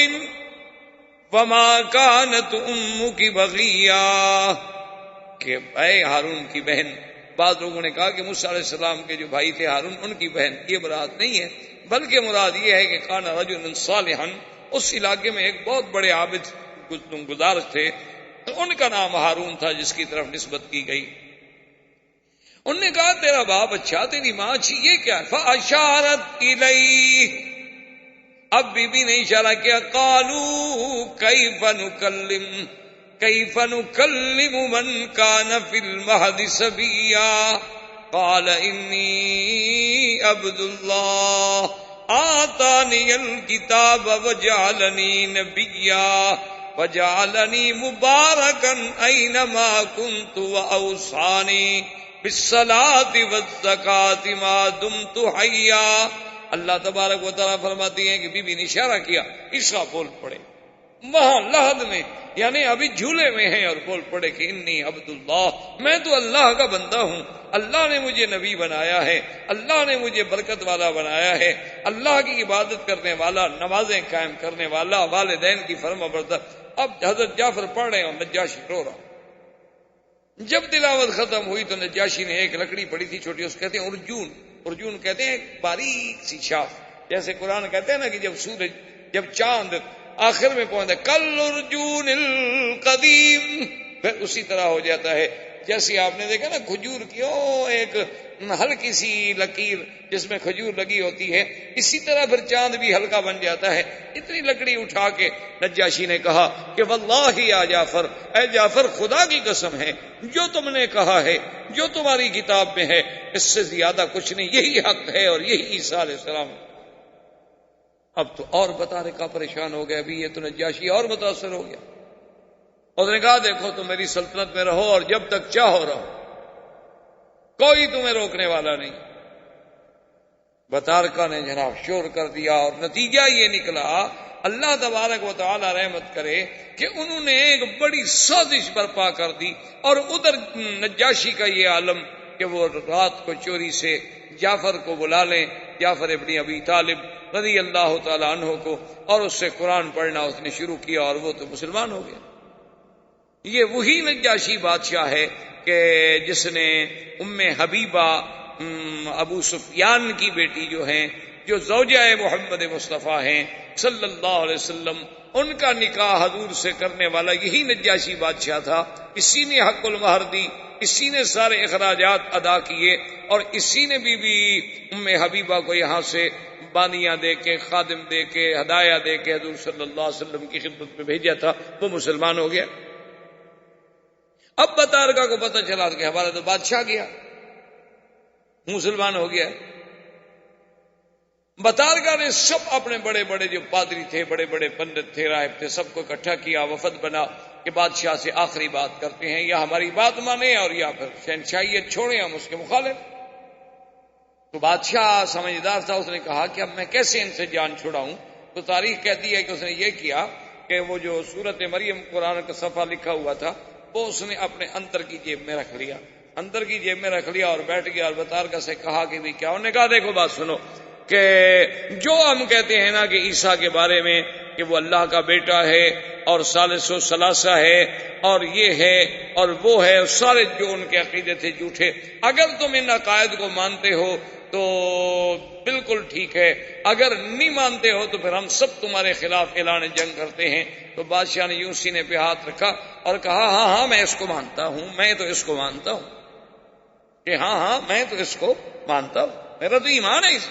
S2: وما کانت امک بغیا, کہ اے ہارون کی بہن. بعض لوگوں نے کہا کہ موسیٰ علیہ السلام کے جو بھائی تھے ہارون ان کی بہن, یہ مراد نہیں ہے, بلکہ مراد یہ ہے کہ کان رجل صالحا, اس علاقے میں ایک بہت بڑے عابد گزار تھے, ان کا نام ہارون تھا جس کی طرف نسبت کی گئی. انہوں نے کہا تیرا باپ اچھا, تیری ماں اچھی, یہ کیا ہے؟ فاشارت الیہ, اب بی بی نے اشارہ کیا. قالوا کیف نکلم من کان فی المہد صبیا قال انی عبد اللہ آتانی الکتاب وجعلنی نبیا وجعلنی مبارکا اینما کنت واوصانی بالصلاۃ والزکاۃ ما دمت حیا. اللہ تبارک و تعالیٰ فرماتی ہیں کہ بی بی نے اشارہ کیا, عیسیٰ بول پڑے وہاں لحد میں, یعنی ابھی جھولے میں ہیں, اور بول پڑے کہ انی عبداللہ, میں تو اللہ کا بندہ ہوں, اللہ نے مجھے نبی بنایا ہے, اللہ نے مجھے برکت والا بنایا ہے, اللہ کی عبادت کرنے والا, نمازیں قائم کرنے والا, والدین کی فرما بردار. اب حضرت جعفر پڑھ رہے ہیں اور نجاشی رو رہا. جب تلاوت ختم ہوئی تو نجاشی نے ایک لکڑی پڑی تھی چھوٹی, اس کہتے ہیں ارجون, ارجون کہتے ہیں ایک باریک سی شاخ, جیسے قرآن کہتے ہیں نا کہ جب چاند آخر میں پہنچتا ہے کل ارجون القدیم, پھر اسی طرح ہو جاتا ہے. جیسے آپ نے دیکھا نا کھجور کی ایک ہلکی سی لکیر جس میں کھجور لگی ہوتی ہے, اسی طرح پھر چاند بھی ہلکا بن جاتا ہے. اتنی لکڑی اٹھا کے نجاشی نے کہا کہ واللہ یا جعفر, اے جعفر خدا کی قسم ہے, جو تم نے کہا ہے, جو تمہاری کتاب میں ہے, اس سے زیادہ کچھ نہیں, یہی حق ہے اور یہی عیسیٰ علیہ السلام. اب تو اور بتا رکھا پریشان ہو گیا, ابھی یہ تو نجاشی اور متاثر ہو گیا. اس نے کہا دیکھو تم میری سلطنت میں رہو اور جب تک چاہو رہو, کوئی تمہیں روکنے والا نہیں. بطارکہ نے جناب شور کر دیا, اور نتیجہ یہ نکلا, اللہ تبارک و تعالی رحمت کرے, کہ انہوں نے ایک بڑی سازش برپا کر دی. اور ادھر نجاشی کا یہ عالم کہ وہ رات کو چوری سے جعفر کو بلا لیں, جعفر ابن ابی طالب رضی اللہ تعالی عنہ کو, اور اس سے قرآن پڑھنا اس نے شروع کیا, اور وہ تو مسلمان ہو گیا. یہ وہی نجاشی بادشاہ ہے کہ جس نے ام حبیبہ ابو سفیان کی بیٹی جو ہیں, جو زوجہ محمد مصطفیٰ ہیں صلی اللہ علیہ وسلم, ان کا نکاح حضور سے کرنے والا یہی نجاشی بادشاہ تھا. اسی نے حق المہر دی, اسی نے سارے اخراجات ادا کیے, اور اسی نے بی بی ام حبیبہ کو یہاں سے بانیاں دے کے, خادم دے کے, ہدایہ دے کے حضور صلی اللہ علیہ وسلم کی خدمت میں بھیجا تھا. وہ مسلمان ہو گیا. اب بطارکہ کو پتہ چلا کہ ہمارا تو بادشاہ گیا, مسلمان ہو گیا. بطارکہ نے سب اپنے بڑے بڑے جو پادری تھے, بڑے بڑے پنڈت تھے, راہب تھے, سب کو اکٹھا کیا, وفد بنا کہ بادشاہ سے آخری بات کرتے ہیں, یا ہماری بات مانیں اور یا پھر شہنشاہیت چھوڑیں, ہم اس کے مخالف. تو بادشاہ سمجھدار تھا, اس نے کہا کہ اب میں کیسے ان سے جان چھڑاؤں. تو تاریخ کہتی ہے کہ اس نے یہ کیا کہ وہ جو سورت مریم قرآن کا صفحہ لکھا ہوا تھا وہ اس نے اپنے اندر کی جیب میں رکھ لیا, اندر کی جیب میں رکھ لیا, اور بیٹھ گیا. اور بطارکہ سے کہا کہ بھی کیا. انہوں نے کہا دیکھو بات سنو, کہ جو ہم کہتے ہیں نا کہ عیسیٰ کے بارے میں کہ وہ اللہ کا بیٹا ہے اور ثالث و ثلاثہ ہے اور یہ ہے اور وہ ہے, سارے جو ان کے عقیدے تھے جھوٹے. اگر تم ان عقائد کو مانتے ہو تو بالکل ٹھیک ہے, اگر نہیں مانتے ہو تو پھر ہم سب تمہارے خلاف اعلان جنگ کرتے ہیں. تو بادشاہ نے یوں سینے پہ ہاتھ رکھا اور کہا ہاں ہاں میں اس کو مانتا ہوں, میں تو اس کو مانتا ہوں, کہ ہاں ہاں میں تو اس کو مانتا ہوں, میرا تو ایمان ہے اس.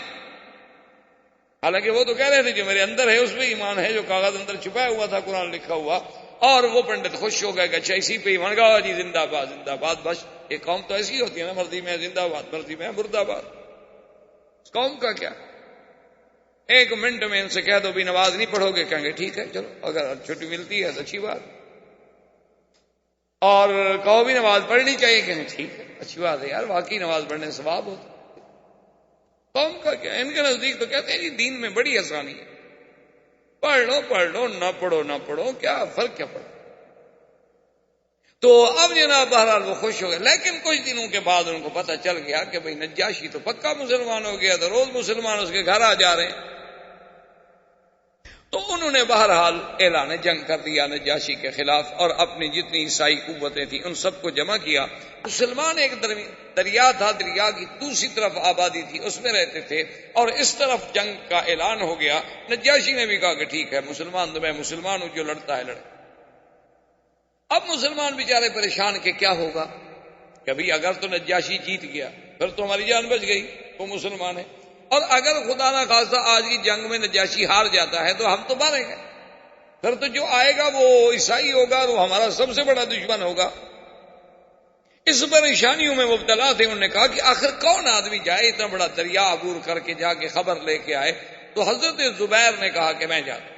S2: حالانکہ وہ تو کہہ رہے تھے جو میرے اندر ہے اس پہ ایمان ہے, جو کاغذ اندر چھپایا ہوا تھا قرآن لکھا ہوا. اور وہ پنڈت خوش ہو گئے کہ اچھا اسی پہ ایمان گاؤ جی, زندہ باد زندہ باد. بس یہ قوم تو ایسی ہوتی ہے نا, مرضی میں زندہ باد, مرضی میں مردہ باد. قوم کا کیا, ایک منٹ میں ان سے کہہ دو بھی نماز نہیں پڑھو گے, کہیں گے ٹھیک ہے چلو, اگر چھٹی ملتی ہے تو اچھی بات. اور کہو بھی نماز پڑھنی چاہیے, کہیں ٹھیک ہے اچھی بات ہے یار, واقعی نماز پڑھنے سے ثواب ہوتا. قوم کا کیا، ان کے نزدیک تو کہتے ہیں جی دین میں بڑی آسانی ہے، پڑھ لو نہ پڑھو کیا فرق کیا پڑا۔ تو اب جناب بہرحال وہ خوش ہو گئے، لیکن کچھ دنوں کے بعد ان کو پتہ چل گیا کہ بھئی نجاشی تو پکا مسلمان ہو گیا، تو روز مسلمان اس کے گھر آ جا رہے ہیں۔ تو انہوں نے بہرحال اعلان جنگ کر دیا نجاشی کے خلاف، اور اپنی جتنی عیسائی قوتیں تھیں ان سب کو جمع کیا۔ مسلمان ایک دریا تھا، دریا کی دوسری طرف آبادی تھی، اس میں رہتے تھے، اور اس طرف جنگ کا اعلان ہو گیا۔ نجاشی نے بھی کہا کہ ٹھیک ہے، مسلمان تو میں مسلمان ہوں، جو لڑتا ہے لڑے۔ اب مسلمان بیچارے پریشان کہ کیا ہوگا، کبھی اگر تو نجاشی جیت گیا پھر تو ہماری جان بچ گئی، وہ مسلمان ہے، اور اگر خدا نہ خواستہ آج کی جنگ میں نجاشی ہار جاتا ہے تو ہم تو ماریں گے، پھر تو جو آئے گا وہ عیسائی ہوگا اور وہ ہمارا سب سے بڑا دشمن ہوگا۔ اس پریشانیوں میں مبتلا تھے۔ انہوں نے کہا کہ آخر کون آدمی جائے اتنا بڑا دریا عبور کر کے جا کے خبر لے کے آئے۔ تو حضرت زبیر نے کہا کہ میں جاتا ہوں۔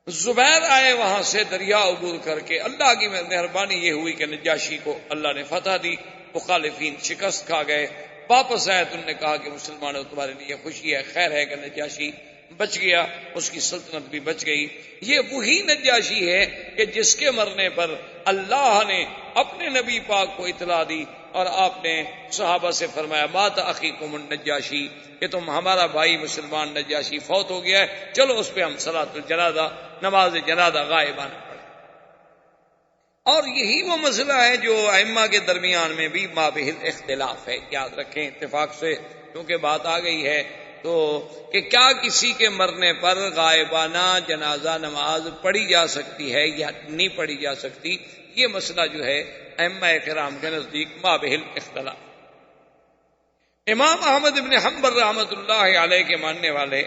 S2: زبیر آئے وہاں سے دریا عبور کر کے۔ اللہ کی مہربانی یہ ہوئی کہ نجاشی کو اللہ نے فتح دی، مخالفین شکست کھا گئے، واپس آئے۔ تو انہوں نے کہا کہ مسلمانوں تمہارے لیے خوشی ہے، خیر ہے کہ نجاشی بچ گیا، اس کی سلطنت بھی بچ گئی۔ یہ وہی نجاشی ہے کہ جس کے مرنے پر اللہ نے اپنے نبی پاک کو اطلاع دی، اور آپ نے صحابہ سے فرمایا مات اخیکم النجاشی، کہ تم ہمارا بھائی مسلمان نجاشی فوت ہو گیا ہے، چلو اس پہ ہم صلاۃ الجنازہ، نماز جنازہ غائبانہ پڑھیں۔ اور یہی وہ مسئلہ ہے جو ائمہ کے درمیان میں بھی مابہل اختلاف ہے، یاد رکھیں اتفاق سے، کیونکہ بات آ گئی ہے تو کہ کیا کسی کے مرنے پر غائبانہ جنازہ نماز پڑھی جا سکتی ہے یا نہیں پڑھی جا سکتی۔ یہ مسئلہ جو ہے ائمہ کرام کے نزدیک مابہل اختلاف۔ امام احمد بن حنبل رحمۃ اللہ علیہ کے ماننے والے،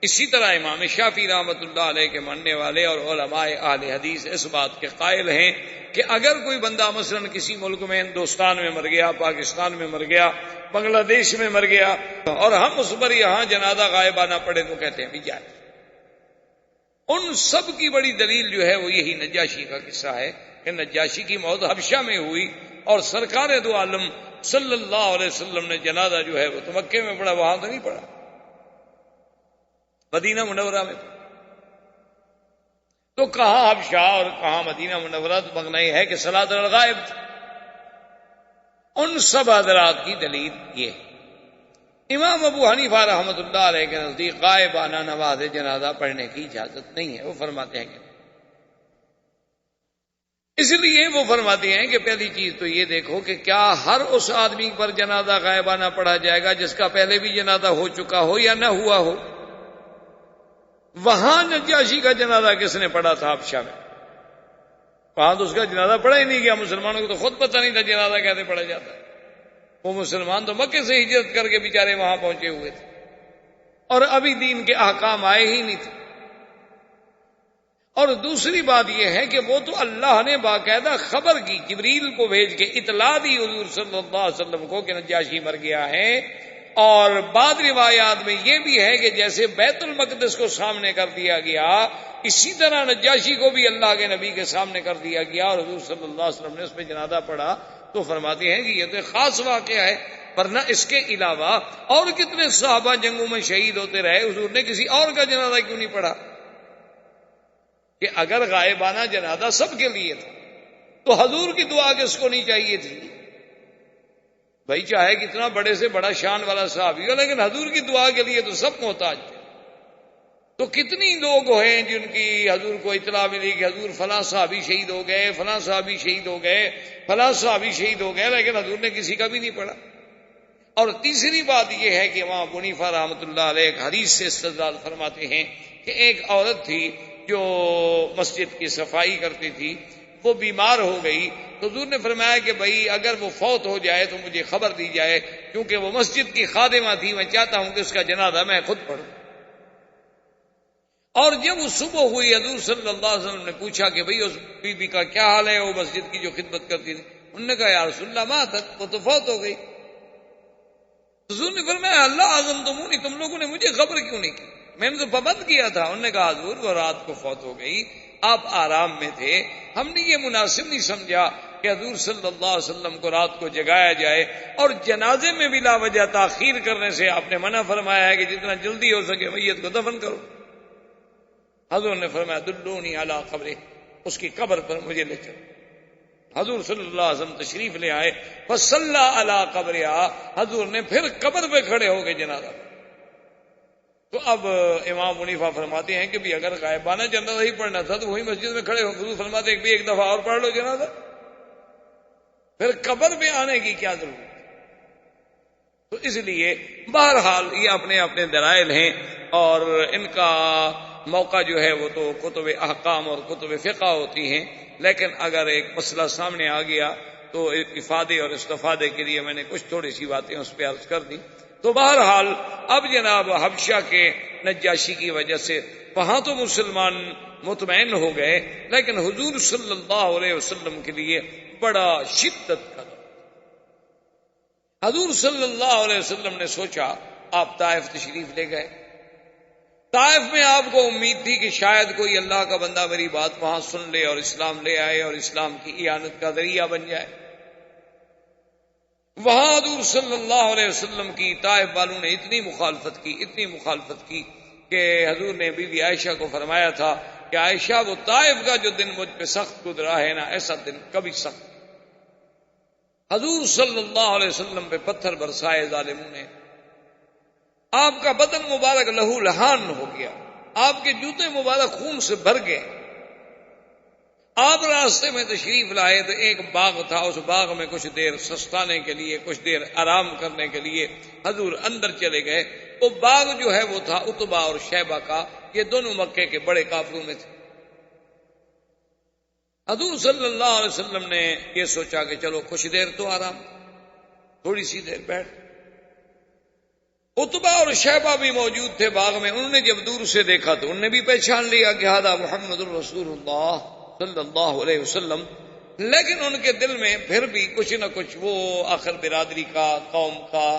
S2: اسی طرح امام شافعی رحمۃ اللہ علیہ کے ماننے والے اور علماء اہل حدیث اس بات کے قائل ہیں کہ اگر کوئی بندہ مثلا کسی ملک میں، ہندوستان میں مر گیا، پاکستان میں مر گیا، بنگلہ دیش میں مر گیا، اور ہم اس پر یہاں جنازہ غائبانہ پڑھے تو کہتے ہیں بھی جائے۔ ان سب کی بڑی دلیل جو ہے وہ یہی نجاشی کا قصہ ہے کہ نجاشی کی موت حبشہ میں ہوئی، اور سرکار دو عالم صلی اللہ علیہ وسلم نے جنازہ جو ہے وہ تو مکے میں پڑھا، وہاں تو نہیں پڑھا، مدینہ منورہ میں۔ تو کہاں حبشہ اور کہاں مدینہ منورہ، تو مغنی یہ ہے کہ صلاۃ الغائب تھی۔ ان سب حضرات کی دلیل یہ ہے۔ امام ابو حنیفہ رحمۃ اللہ علیہ کے نزدیک غائبانہ نماز جنازہ پڑھنے کی اجازت نہیں ہے، وہ فرماتے ہیں کہ اس لیے وہ فرماتے ہیں کہ پہلی چیز تو یہ دیکھو کہ کیا ہر اس آدمی پر جنازہ غائبانہ پڑھا جائے گا جس کا پہلے بھی جنازہ ہو چکا ہو یا نہ ہوا ہو۔ وہاں نجاشی کا جنازہ کس نے پڑھا تھا حبشہ میں؟ وہاں تو اس کا جنازہ پڑھا ہی نہیں گیا، مسلمانوں کو تو خود پتہ نہیں تھا جنازہ کیسے پڑھا جاتا ہے۔ وہ مسلمان تو مکے سے ہجرت کر کے بیچارے وہاں پہنچے ہوئے تھے، اور ابھی دین کے احکام آئے ہی نہیں تھے۔ اور دوسری بات یہ ہے کہ وہ تو اللہ نے باقاعدہ خبر کی، جبریل کو بھیج کے اطلاع دی حضور صلی اللہ علیہ وسلم کو کہ نجاشی مر گیا ہے۔ اور بعض روایات میں یہ بھی ہے کہ جیسے بیت المقدس کو سامنے کر دیا گیا، اسی طرح نجاشی کو بھی اللہ کے نبی کے سامنے کر دیا گیا، اور حضور صلی اللہ علیہ وسلم نے اس پہ جنازہ پڑھا۔ تو فرماتے ہیں کہ یہ تو ایک خاص واقعہ ہے، ورنہ اس کے علاوہ اور کتنے صحابہ جنگوں میں شہید ہوتے رہے، حضور نے کسی اور کا جنازہ کیوں نہیں پڑھا؟ کہ اگر غائبانہ جنازہ سب کے لیے تھا تو حضور کی دعا کس کو نہیں چاہیے تھی؟ بھائی چاہے کتنا بڑے سے بڑا شان والا صحابی ہو، لیکن حضور کی دعا کے لیے تو سب محتاج تھے۔ تو کتنی لوگ ہیں جن کی حضور کو اطلاع ملی کہ حضور فلاں صحابی شہید ہو گئے، فلاں صحابی شہید ہو گئے، فلاں صحابی شہید ہو گئے، لیکن حضور نے کسی کا بھی نہیں پڑھا۔ اور تیسری بات یہ ہے کہ امام ابو حنیفہ رحمۃ اللہ علیہ ایک حدیث سے استدلال فرماتے ہیں کہ ایک عورت تھی جو مسجد کی صفائی کرتی تھی، وہ بیمار ہو گئی، تو حضور نے فرمایا کہ بھائی اگر وہ فوت ہو جائے تو مجھے خبر دی جائے، کیونکہ وہ مسجد کی خادمہ تھی، میں چاہتا ہوں کہ اس کا جنازہ میں خود پڑھوں۔ اور جب وہ صبح ہوئی، حضور صلی اللہ علیہ وسلم نے پوچھا کہ بھئی اس بی بی کا کیا حال ہے، وہ مسجد کی جو خدمت کرتی تھی؟ انہوں نے کہا یا رسول اللہ ماتت، وہ تو فوت ہو گئی۔ حضور نے فرمایا اللہ اعظم تمونی، تم لوگوں نے مجھے خبر کیوں نہیں کی؟ میں نے تو پابند کیا تھا۔ انہوں نے کہا حضور وہ رات کو فوت ہو گئی، آپ آرام میں تھے، ہم نے یہ مناسب نہیں سمجھا کہ کہ حضور صلی اللہ علیہ وسلم کو رات کو جگایا جائے، اور جنازے میں بھی لا وجہ تاخیر کرنے سے آپ نے منع فرمایا ہے کہ جتنا جلدی ہو سکے میت کو دفن کرو۔ حضور نے فرمایا دلونی علی قبرہ، اس کی قبر پر مجھے لے چلو۔ حضور صلی اللہ علیہ وسلم تشریف لے آئے، فصلی علی قبرہا، حضور نے پھر قبر پہ کھڑے ہو گئے جنازہ۔ تو اب امام حنیفہ فرماتے ہیں کہ بھی اگر غائبانہ جنازہ ہی پڑھنا تھا تو وہی مسجد میں کھڑے ہو۔ حضور فرماتے ہیں کہ ایک دفعہ اور پڑھ لو جنازہ، پھر قبر پہ آنے کی کیا ضرورت۔ تو اس لیے بہرحال یہ اپنے اپنے دلائل ہیں، اور ان کا موقع جو ہے وہ تو کتب احکام اور کتب فقہ ہوتی ہیں، لیکن اگر ایک مسئلہ سامنے آ گیا تو افادے اور استفادے کے لیے میں نے کچھ تھوڑی سی باتیں اس پہ عرض کر دی۔ تو بہرحال اب جناب حبشہ کے نجاشی کی وجہ سے وہاں تو مسلمان مطمئن ہو گئے، لیکن حضور صلی اللہ علیہ وسلم کے لیے بڑا شدت کا دور۔ حضور صلی اللہ علیہ وسلم نے سوچا، آپ طائف تشریف لے گئے، طائف میں آپ کو امید تھی کہ شاید کوئی اللہ کا بندہ میری بات وہاں سن لے اور اسلام لے آئے اور اسلام کی اعانت کا ذریعہ بن جائے۔ وہاں حضور صلی اللہ علیہ وسلم کی طائف والوں نے اتنی مخالفت کی کہ حضور نے بی بی عائشہ کو فرمایا تھا کہ عائشہ وہ طائف کا جو دن مجھ پہ سخت گزرا ہے نا، ایسا دن کبھی سخت۔ حضور صلی اللہ علیہ وسلم پہ پتھر برسائے ظالموں نے، آپ کا بدن مبارک لہو لہان ہو گیا، آپ کے جوتے مبارک خون سے بھر گئے۔ آپ راستے میں تشریف لائے تو ایک باغ تھا، اس باغ میں کچھ دیر سستانے کے لیے، کچھ دیر آرام کرنے کے لیے حضور اندر چلے گئے۔ وہ باغ جو ہے وہ تھا عتبہ اور شیبہ کا، یہ دونوں مکے کے بڑے کافروں میں تھے۔ حضور صلی اللہ علیہ وسلم نے یہ سوچا کہ چلو کچھ دیر تو آرام، تھوڑی سی دیر بیٹھ۔ عتبہ اور شیبہ بھی موجود تھے باغ میں، انہوں نے جب دور سے دیکھا تو انہوں نے بھی پہچان لیا کہ ہذا محمد الرسول اللہ صلی اللہ علیہ وسلم، لیکن ان کے دل میں پھر بھی کچھ نہ کچھ، وہ آخر برادری کا، قوم کا،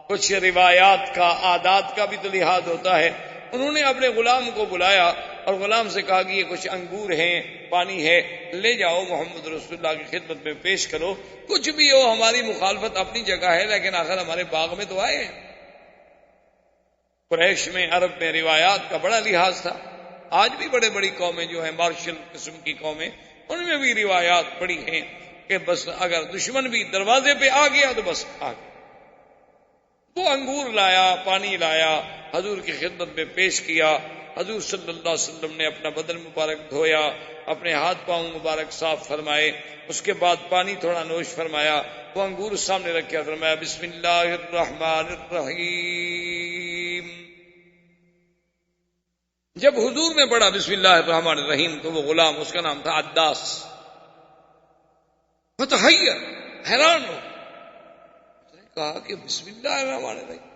S2: کچھ روایات کا، عادات کا بھی تو لحاظ ہوتا ہے۔ انہوں نے اپنے غلام کو بلایا اور غلام سے کہا کہ یہ کچھ انگور ہیں، پانی ہے، لے جاؤ محمد رسول اللہ کی خدمت میں پیش کرو۔ کچھ بھی ہو، ہماری مخالفت اپنی جگہ ہے، لیکن آخر ہمارے باغ میں تو آئے ہیں۔ قریش میں، عرب میں روایات کا بڑا لحاظ تھا۔ آج بھی بڑے بڑی قومیں جو ہیں، مارشل قسم کی قومیں، ان میں بھی روایات بڑی ہیں کہ بس اگر دشمن بھی دروازے پہ آ گیا تو بس آ گیا۔ وہ انگور لایا، پانی لایا، حضور کی خدمت میں پیش کیا۔ حضور صلی اللہ علیہ وسلم نے اپنا بدن مبارک دھویا، اپنے ہاتھ پاؤں مبارک صاف فرمائے، اس کے بعد پانی تھوڑا نوش فرمایا، وہ انگور سامنے رکھا، فرمایا بسم اللہ الرحمن الرحیم۔ جب حضور نے پڑھا بسم اللہ الرحمن الرحیم تو وہ غلام، اس کا نام تھا عداس، فتحیر، حیران ہو، اس نے کہا کہ بسم اللہ الرحمن الرحیم،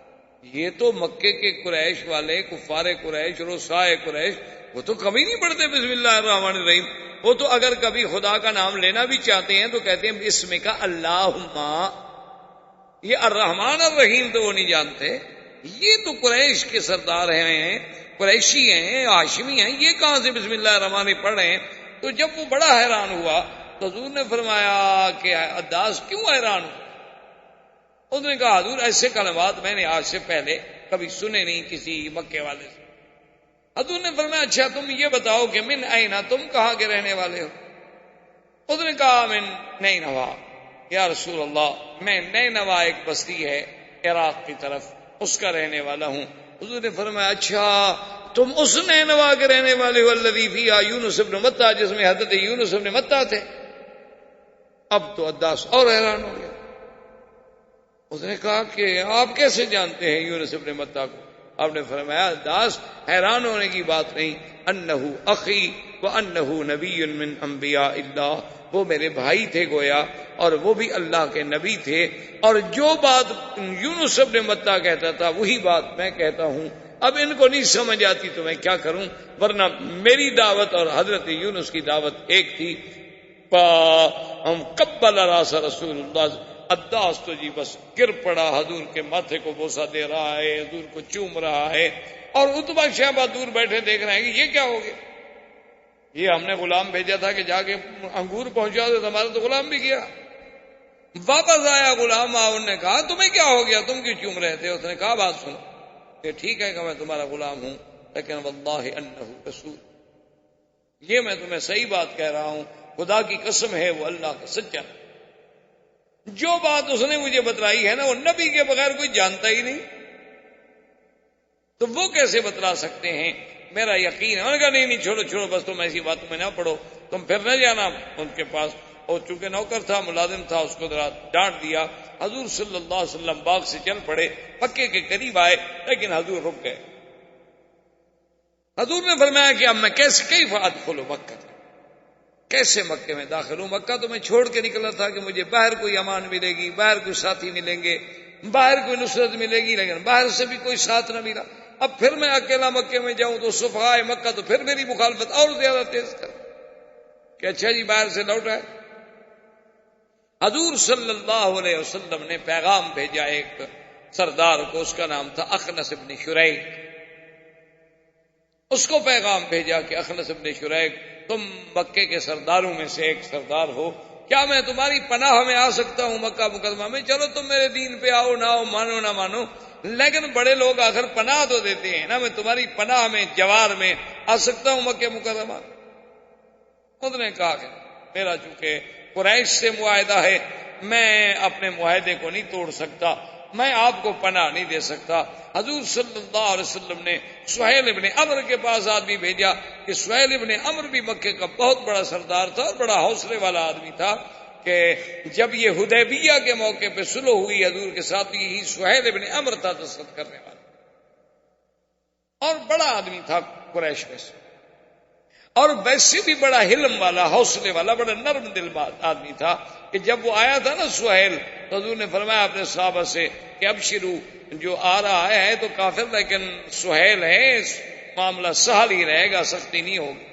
S2: یہ تو مکے کے قریش والے، کفار قریش، رؤسائے قریش، وہ تو کبھی نہیں پڑھتے بسم اللہ الرحمن الرحیم۔ وہ تو اگر کبھی خدا کا نام لینا بھی چاہتے ہیں تو کہتے ہیں بسم کا اللہم۔ یہ الرحمن الرحیم تو وہ نہیں جانتے۔ یہ تو قریش کے سردار ہیں، قریشی ہیں، ہاشمی ہیں، یہ کہاں سے بسم اللہ الرحمن الرحیم پڑھ رہے ہیں؟ تو جب وہ بڑا حیران ہوا تو حضور نے فرمایا کہ عداس کیوں حیران ہو؟ اس نے کہا حضور ایسے کلمات میں نے آج سے پہلے کبھی سنے نہیں کسی مکے والے سے۔ حضور نے فرمایا اچھا تم یہ بتاؤ کہ من اینا، تم کہاں کے رہنے والے ہو؟ اس نے کہا من نینوا، یا رسول اللہ میں نینوا ایک بستی ہے عراق کی طرف، اس کا رہنے والا ہوں۔ حضور نے فرمایا اچھا تم اس نینوا کے رہنے والے ہو الذی فیہا یونس ابن متیٰ، جس میں حضرت یونس ابن متیٰ تھے۔ اب تو عداس اور حیران ہو گیا۔ اس نے کہا کہ آپ کیسے جانتے ہیں یونس ابن متیٰ کو؟ آپ نے فرمایا عداس حیران ہونے کی بات نہیں، انہو اخی وانہو نبی من انبیاء اللہ، وہ میرے بھائی تھے گویا، اور وہ بھی اللہ کے نبی تھے، اور جو بات یونس ابن متیٰ کہتا تھا وہی بات میں کہتا ہوں۔ اب ان کو نہیں سمجھ آتی تو میں کیا کروں، ورنہ میری دعوت اور حضرت یونس کی دعوت ایک تھی۔ ہم قبل راس رسول اللہ، عداس تو جی بس گر پڑا، حضور کے ماتھے کو بوسہ دے رہا ہے، حضور کو چوم رہا ہے، اور عتبہ شیبہ دور بیٹھے دیکھ رہے ہیں کہ یہ کیا ہو گیا، یہ ہم نے غلام بھیجا تھا کہ جا کے انگور پہنچا دے، ہمارا تو غلام بھی گیا۔ واپس آیا غلام، انہوں نے کہا تمہیں کیا ہو گیا، تم کیوں چوم رہے تھے؟ اس نے کہا بات سنو کہ ٹھیک ہے کہ میں تمہارا غلام ہوں، لیکن واللہ انہ رسول، یہ میں تمہیں صحیح بات کہہ رہا ہوں، خدا کی قسم ہے وہ اللہ کا سچا۔ جو بات اس نے مجھے بتلائی ہے نا، وہ نبی کے بغیر کوئی جانتا ہی نہیں، تو وہ کیسے بتلا سکتے ہیں؟ میرا یقین ہے۔ انہوں نے کہا نہیں چھوڑو چھوڑو، بس تم ایسی باتوں میں نہ پڑو، تم پھر نہ جانا ان کے پاس۔ اور چونکہ نوکر تھا، ملازم تھا، اس کو ذرا ڈانٹ دیا۔ حضور صلی اللہ علیہ وسلم باغ سے چل پڑے، مکے کے قریب آئے، لیکن حضور رک گئے۔ حضور نے فرمایا کہ اب میں کیسے ادخل مکہ، کیسے مکے میں داخل ہوں؟ مکہ تو میں چھوڑ کے نکلا تھا کہ مجھے باہر کوئی امان ملے گی، باہر کوئی ساتھی ملیں گے، باہر کوئی نصرت ملے گی، لیکن باہر سے بھی کوئی ساتھ نہ ملا۔ اب پھر میں اکیلا مکے میں جاؤں تو صفحائے مکہ تو پھر میری مخالفت اور زیادہ تیز کر کہ اچھا جی باہر سے لوٹ آئے۔ حضور صلی اللہ علیہ وسلم نے پیغام بھیجا ایک سردار کو، اس کا نام تھا اخنس بن شریک۔ اس کو پیغام بھیجا کہ اخنس بن شریک، تم مکے کے سرداروں میں سے ایک سردار ہو، کیا میں تمہاری پناہ میں آ سکتا ہوں مکہ مکرمہ میں؟ چلو تم میرے دین پہ آؤ نہ آؤ، مانو نہ مانو، لیکن بڑے لوگ آخر پناہ تو دیتے ہیں نا، میں تمہاری پناہ میں، جوار میں آ سکتا ہوں مکہ مکرمہ؟ خود نے کہا کہ میرا چونکہ قریش سے معاہدہ ہے، میں اپنے معاہدے کو نہیں توڑ سکتا، میں آپ کو پناہ نہیں دے سکتا۔ حضور صلی اللہ علیہ وسلم نے سہیل ابن عمرو کے پاس آدمی بھیجا کہ سہیل ابن عمرو بھی مکے کا بہت بڑا سردار تھا اور بڑا حوصلے والا آدمی تھا، کہ جب یہ حدیبیہ کے موقع پہ صلح ہوئی حضور کے ساتھ، یہی سہیل ابن عمرو تھا دستخط کرنے والا، اور بڑا آدمی تھا قریش میں سے، اور ویسے بھی بڑا حلم والا، حوصلے والا، بڑا نرم دل آدمی تھا، کہ جب وہ آیا تھا نا سہیل، تو حضور نے فرمایا اپنے صحابہ سے کہ ابشرو، جو آ رہا ہے تو کافر لیکن سہیل ہے، معاملہ سہل ہی رہے گا، سختی نہیں ہوگی۔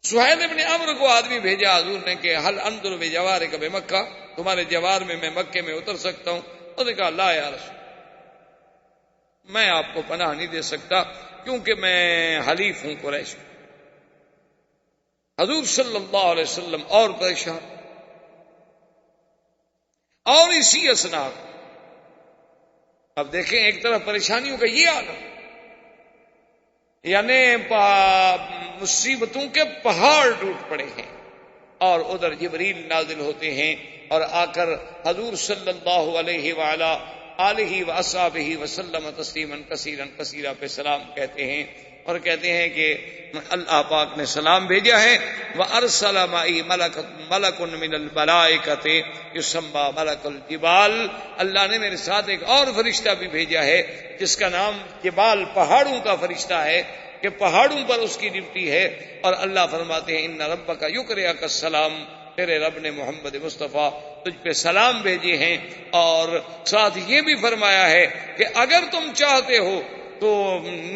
S2: سہیل ابن عمرو کو آدمی بھیجا حضور نے کہ حل انظر بجوارک بمکہ، تمہارے جوار میں مکے میں اتر سکتا ہوں؟ انہوں نے کہا لا یا رسول، میں آپ کو پناہ نہیں دے سکتا کیونکہ میں حلیف ہوں قریش۔ حضور صلی اللہ علیہ وسلم اور پریشان، اور اسی اسنا، اب دیکھیں ایک طرف پریشانیوں کا یہ عالم، یعنی مصیبتوں کے پہاڑ ٹوٹ پڑے ہیں، اور ادھر جبریل نازل ہوتے ہیں اور آ کر حضور صلی اللہ علیہ وآلہ آلہ واصحابہ وسلم تسلیما کثیرا کثیرا پہ سلام کہتے ہیں، اور کہتے ہیں کہ اللہ پاک نے سلام بھیجا ہے، وَأَرْسَلَ مَعِي مَلَكٌ مِّنَ الْمَلَائِكَةِ يُسَمَّى مَلَكُ الْجِبَالِ، اللہ نے میرے ساتھ ایک اور فرشتہ بھی بھیجا ہے جس کا نام جبال، پہاڑوں کا فرشتہ ہے، کہ پہاڑوں پر اس کی ڈیوٹی ہے۔ اور اللہ فرماتے ہیں اِنَّ رَبَّكَ يُقْرِئُكَ السَّلَامَ، تیرے رب نے محمد مصطفیٰ تجھ پہ سلام بھیجے ہیں، اور ساتھ یہ بھی فرمایا ہے کہ اگر تم چاہتے ہو تو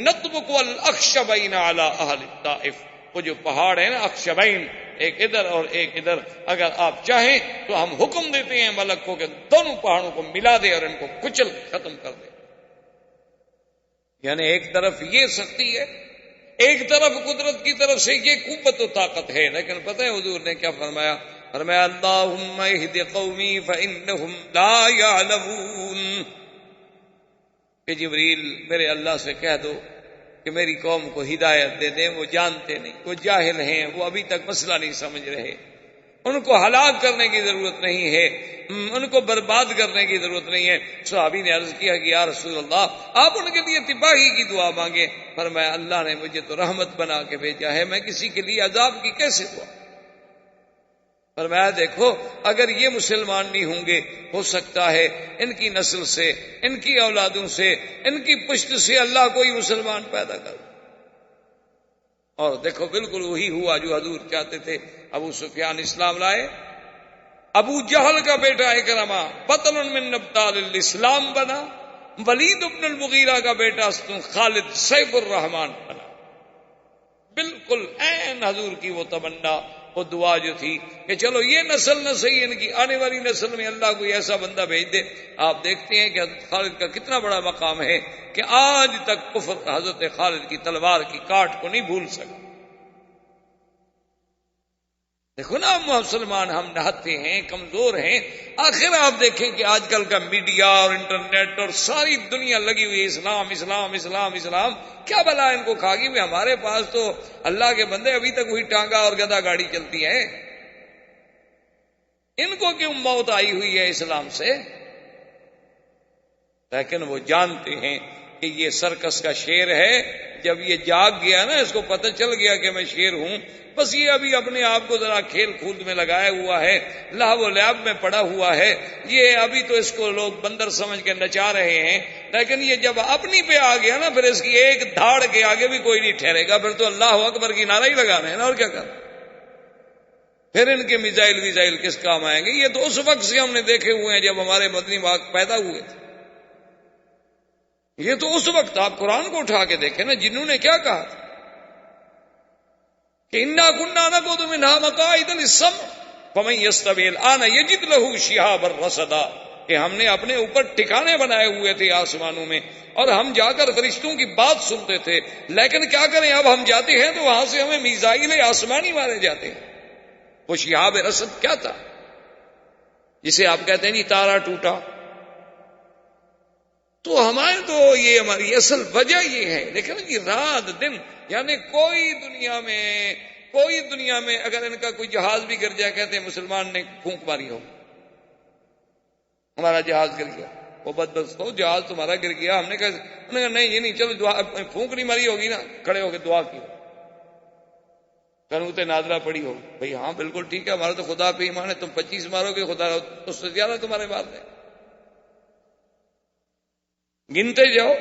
S2: نطبق الاخشبین علی اہل الطائف، وہ جو پہاڑ ہے نا اخشبین، ایک ادھر اور ایک ادھر، اگر آپ چاہیں تو ہم حکم دیتے ہیں ملک کو کہ دونوں پہاڑوں کو ملا دے اور ان کو کچل ختم کر دے۔ یعنی ایک طرف یہ سختی ہے، ایک طرف قدرت کی طرف سے یہ قوت و طاقت ہے، لیکن پتہ ہے حضور نے کیا فرمایا؟ فرمایا اللہم اہد قومی فانہم لا یعلمون، کہ جبریل میرے اللہ سے کہہ دو کہ میری قوم کو ہدایت دے دیں، وہ جانتے نہیں، وہ جاہل ہیں، وہ ابھی تک مسئلہ نہیں سمجھ رہے، ان کو ہلاک کرنے کی ضرورت نہیں ہے، ان کو برباد کرنے کی ضرورت نہیں ہے۔ صحابی نے عرض کیا کہ یا رسول اللہ آپ ان کے لیے تباہی کی دعا مانگیں۔ فرمایا اللہ نے مجھے تو رحمت بنا کے بھیجا ہے، میں کسی کے لیے عذاب کی کیسے دعا؟ فرمایا دیکھو اگر یہ مسلمان نہیں ہوں گے، ہو سکتا ہے ان کی نسل سے، ان کی اولادوں سے، ان کی پشت سے اللہ کوئی مسلمان پیدا کر۔ اور دیکھو بالکل وہی ہوا جو حضور چاہتے تھے۔ ابو سفیان اسلام لائے، ابو جہل کا بیٹا اکرمہ بطل من ابطال الاسلام بنا، ولید بن المغیرہ کا بیٹا خالد سیف الرحمان بنا۔ بالکل عین حضور کی وہ تمنا، وہ دعا جو تھی کہ چلو یہ نسل نہ صحیح، ان کی آنے والی نسل میں اللہ کوئی ایسا بندہ بھیج دے۔ آپ دیکھتے ہیں کہ حضرت خالد کا کتنا بڑا مقام ہے کہ آج تک کفر حضرت خالد کی تلوار کی کاٹ کو نہیں بھول سکا۔ دیکھو نا مسلمان ہم نہتے ہیں، کمزور ہیں. آخر آپ دیکھیں کہ آج کل کا میڈیا اور انٹرنیٹ اور ساری دنیا لگی ہوئی ہے اسلام اسلام اسلام اسلام. کیا بلا ان کو کھا گئی؟ ہمارے پاس تو اللہ کے بندے ابھی تک وہی ٹانگا اور گدا گاڑی چلتی ہے. ان کو کیوں موت آئی ہوئی ہے اسلام سے؟ لیکن وہ جانتے ہیں کہ یہ سرکس کا شیر ہے. جب یہ جاگ گیا نا، اس کو پتہ چل گیا کہ میں شیر ہوں، بس یہ ابھی اپنے آپ کو ذرا کھیل کود میں لگایا ہوا ہے، لہو و لعب میں پڑا ہوا ہے. یہ ابھی تو اس کو لوگ بندر سمجھ کے نچا رہے ہیں، لیکن یہ جب اپنی پہ آ گیا نا، پھر اس کی ایک دھاڑ کے آگے بھی کوئی نہیں ٹھہرے گا. پھر تو اللہ اکبر کی نعرہ ہی لگانا ہے نا، اور کیا کرنا. پھر ان کے میزائل کس کام آئیں گے؟ یہ تو اس وقت سے ہم نے دیکھے ہوئے ہیں جب ہمارے مدنی باغ پیدا ہوئے تھے. یہ تو اس وقت آپ قرآن کو اٹھا کے دیکھیں نا، جنہوں نے کیا کہا تھا کہ انا كنا نقعد منها مقاعد للسمع فمن يستمع الآن يجد له شهابا رصدا، کہ ہم نے اپنے اوپر ٹھکانے بنائے ہوئے تھے آسمانوں میں، اور ہم جا کر فرشتوں کی بات سنتے تھے. لیکن کیا کریں، اب ہم جاتے ہیں تو وہاں سے ہمیں میزائل آسمانی مارے جاتے ہیں. وہ شہاب رصد کیا تھا جسے آپ کہتے ہیں جی تارا ٹوٹا؟ تو ہمارے تو یہ ہماری اصل وجہ یہ ہے. دیکھیں نا جی، رات دن، یعنی کوئی دنیا میں اگر ان کا کوئی جہاز بھی گر جائے، کہتے ہیں مسلمان نے پھونک ماری ہو، ہمارا جہاز گر گیا. وہ بدبخت ہو، جہاز تمہارا گر گیا. ہم نے کہا نہیں یہ نہیں، چلو دعا، پھونک نہیں ماری ہوگی نا، کھڑے ہو کے دعا کی، قنوت نادرہ پڑی ہو. بھئی ہاں بالکل ٹھیک ہے، ہمارا تو خدا پہ ایمان ہے. تم 25 مارو گے، خدا اس سے زیادہ تمہارے بات ہے. گنتے جاؤ.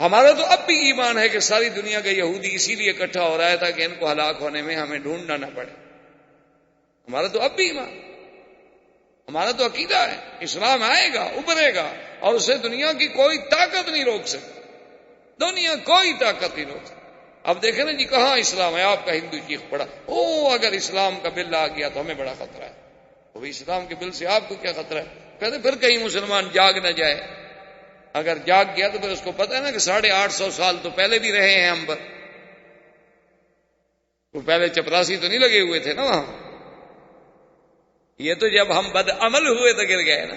S2: ہمارا تو اب بھی ایمان ہے کہ ساری دنیا کا یہودی اسی لیے اکٹھا ہو رہا ہے تاکہ ان کو ہلاک ہونے میں ہمیں ڈھونڈنا نہ پڑے. ہمارا تو اب بھی ایمان، ہمارا تو عقیدہ ہے اسلام آئے گا، ابھرے گا، اور اسے دنیا کی کوئی طاقت نہیں روک سکتی. دنیا کوئی طاقت نہیں روک سکتی. اب دیکھیں نا جی، کہاں اسلام ہے؟ آپ کا ہندو چیخ پڑا، اگر اسلام کا بل آ گیا تو ہمیں بڑا خطرہ ہے. وہ اسلام کے بل سے آپ کو کیا خطرہ ہے؟ کہتے پھر کہیں مسلمان جاگ نہ جائے. اگر جاگ گیا تو پھر اس کو پتہ ہے نا کہ 850 سال تو پہلے بھی رہے ہیں ہم پر. وہ پہلے چپراسی تو نہیں لگے ہوئے تھے نا وہاں. یہ تو جب ہم بد عمل ہوئے تو گر گئے نا.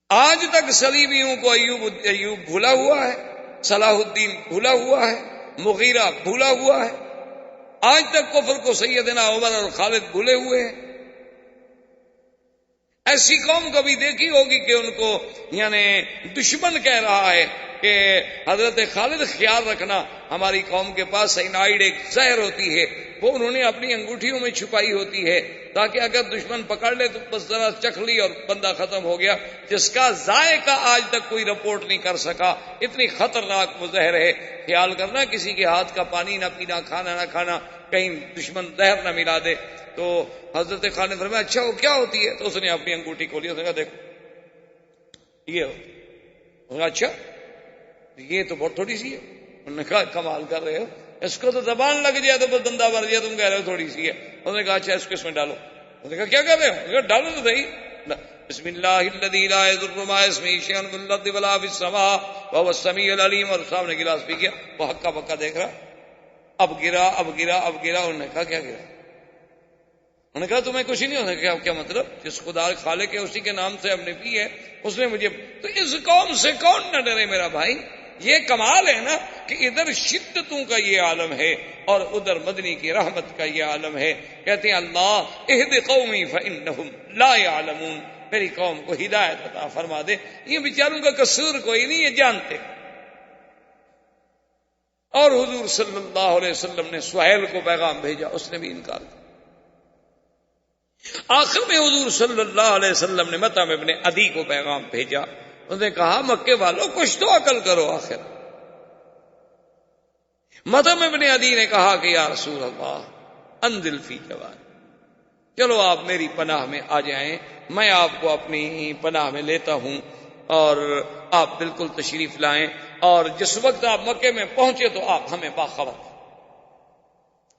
S2: آج تک صلیبیوں کو ایوب بھولا ہوا ہے، صلاح الدین بھولا ہوا ہے، مغیرہ بھولا ہوا ہے. آج تک کفر کو سیدنا عمر اور خالد بھولے ہوئے ہیں. ایسی قوم کبھی دیکھی ہوگی کہ ان کو یعنی دشمن کہہ رہا ہے کہ حضرت خالد خیال رکھنا، ہماری قوم کے پاس سائنائڈ ایک زہر ہوتی ہے، وہ انہوں نے اپنی انگوٹھیوں میں چھپائی ہوتی ہے تاکہ اگر دشمن پکڑ لے تو بس ذرا چکھ لی اور بندہ ختم ہو گیا. جس کا ذائقہ آج تک کوئی رپورٹ نہیں کر سکا. اتنی خطرناک وہ زہر ہے. خیال کرنا کسی کے ہاتھ کا پانی نہ پینا، کھانا نہ کھانا، کہیں دشمن زہر نہ ملا دے. تو حضرت خالد نے فرمایا اچھا وہ کیا ہوتی ہے؟ تو اس نے اپنی انگوٹھی کھولی، اس نے کہا دیکھو یہ ہو. اچھا یہ تو بہت تھوڑی سی ہے. انہوں نے کہا کمال کر رہے ہو، اس کو تو زبان لگ جائے تو بس بندہ مر جائے، تم کہہ رہے ہو تھوڑی سی ہے. انہوں نے کہا اچھا اس کو اس میں ڈالو. انہوں نے کہا کیا کر رہے ہو؟ کہا ڈالو تو صحیح. بسم اللہ الذی لا یضر مع اسمہ شیء فی الارض ولا فی السماء وهو السمیع العلیم. اور سامنے گلاس پی گیا، وہ ہکا بکا دیکھ رہا، اب گرا اب گرا اب گرا. انہوں نے کہا کیا گرا؟ انہوں نے کہا تمہیں کچھ نہیں ہونا. کیا مطلب؟ جس خدا خالق ہے اسی کے نام سے ہم نے پی ہے، اس نے مجھے. تو اس قوم سے کون نہ ڈرے میرا بھائی. یہ کمال ہے نا کہ ادھر شدتوں کا یہ عالم ہے اور ادھر مدنی کی رحمت کا یہ عالم ہے. کہتے ہیں اللہ اہد قومی فانہم لا یعلمون، میری قوم کو ہدایت عطا فرما دے. یہ بیچاروں کا قصور کوئی نہیں، یہ جانتے. اور حضور صلی اللہ علیہ وسلم نے سہیل کو پیغام بھیجا، اس نے بھی انکار کیا. آخر میں حضور صلی اللہ علیہ وسلم نے مطعم ابن عدی کو پیغام بھیجا. انہوں نے کہا مکے والوں کچھ تو عقل کرو. آخر مطعم ابن عدی نے کہا کہ یا رسول اللہ انزل فی جوار، چلو آپ میری پناہ میں آ جائیں، میں آپ کو اپنی پناہ میں لیتا ہوں اور آپ بالکل تشریف لائیں، اور جس وقت آپ مکے میں پہنچے تو آپ ہمیں باخبر.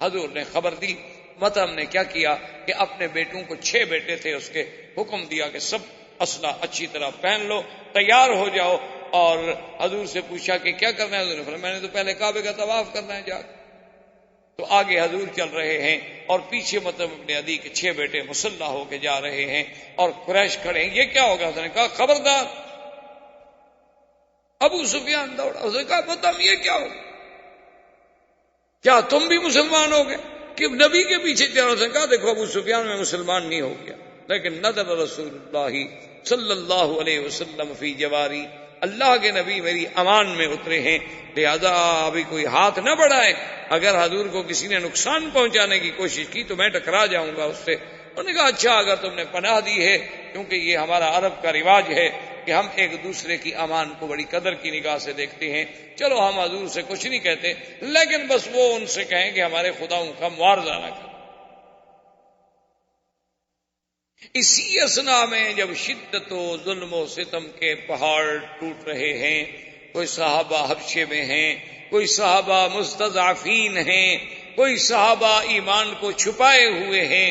S2: حضور نے خبر دی. مطعم نے کیا کیا کہ اپنے بیٹوں کو 6 بیٹے تھے اس کے، حکم دیا کہ سب اسلحہ اچھی طرح پہن لو، تیار ہو جاؤ. اور حضور سے پوچھا کہ کیا کرنا ہے؟ حضور نے فرمایا میں نے تو پہلے کعبے کا طواف کرنا ہے جا کے. تو آگے حضور چل رہے ہیں اور پیچھے مطلب ابن عدی کے 6 بیٹے مسلح ہو کے جا رہے ہیں اور قریش کھڑے ہیں. یہ کیا ہوگا؟ اس نے کہا خبردار. ابو سفیان دوڑا, اس نے کہا بتاؤ یہ کیا ہوگا, کیا تم بھی مسلمان ہو گئے کہ نبی کے پیچھے چل رہے؟ کہا دیکھو ابو سفیان میں مسلمان نہیں ہو گیا, لیکن نظر رسول اللہ صلی اللہ علیہ وسلم فی جواری, اللہ کے نبی میری امان میں اترے ہیں, لہذا ابھی کوئی ہاتھ نہ بڑھائے. اگر حضور کو کسی نے نقصان پہنچانے کی کوشش کی تو میں ٹکرا جاؤں گا اس سے. انہوں نے کہا اچھا اگر تم نے پناہ دی ہے, کیونکہ یہ ہمارا عرب کا رواج ہے کہ ہم ایک دوسرے کی امان کو بڑی قدر کی نگاہ سے دیکھتے ہیں, چلو ہم حضور سے کچھ نہیں کہتے, لیکن بس وہ ان سے کہیں کہ ہمارے خداؤں کا معاوضہ نہ کریں. اسی اثنا میں جب شدت و ظلم و ستم کے پہاڑ ٹوٹ رہے ہیں, کوئی صحابہ حبشے میں ہیں, کوئی صحابہ مستضعفین ہیں, کوئی صحابہ ایمان کو چھپائے ہوئے ہیں,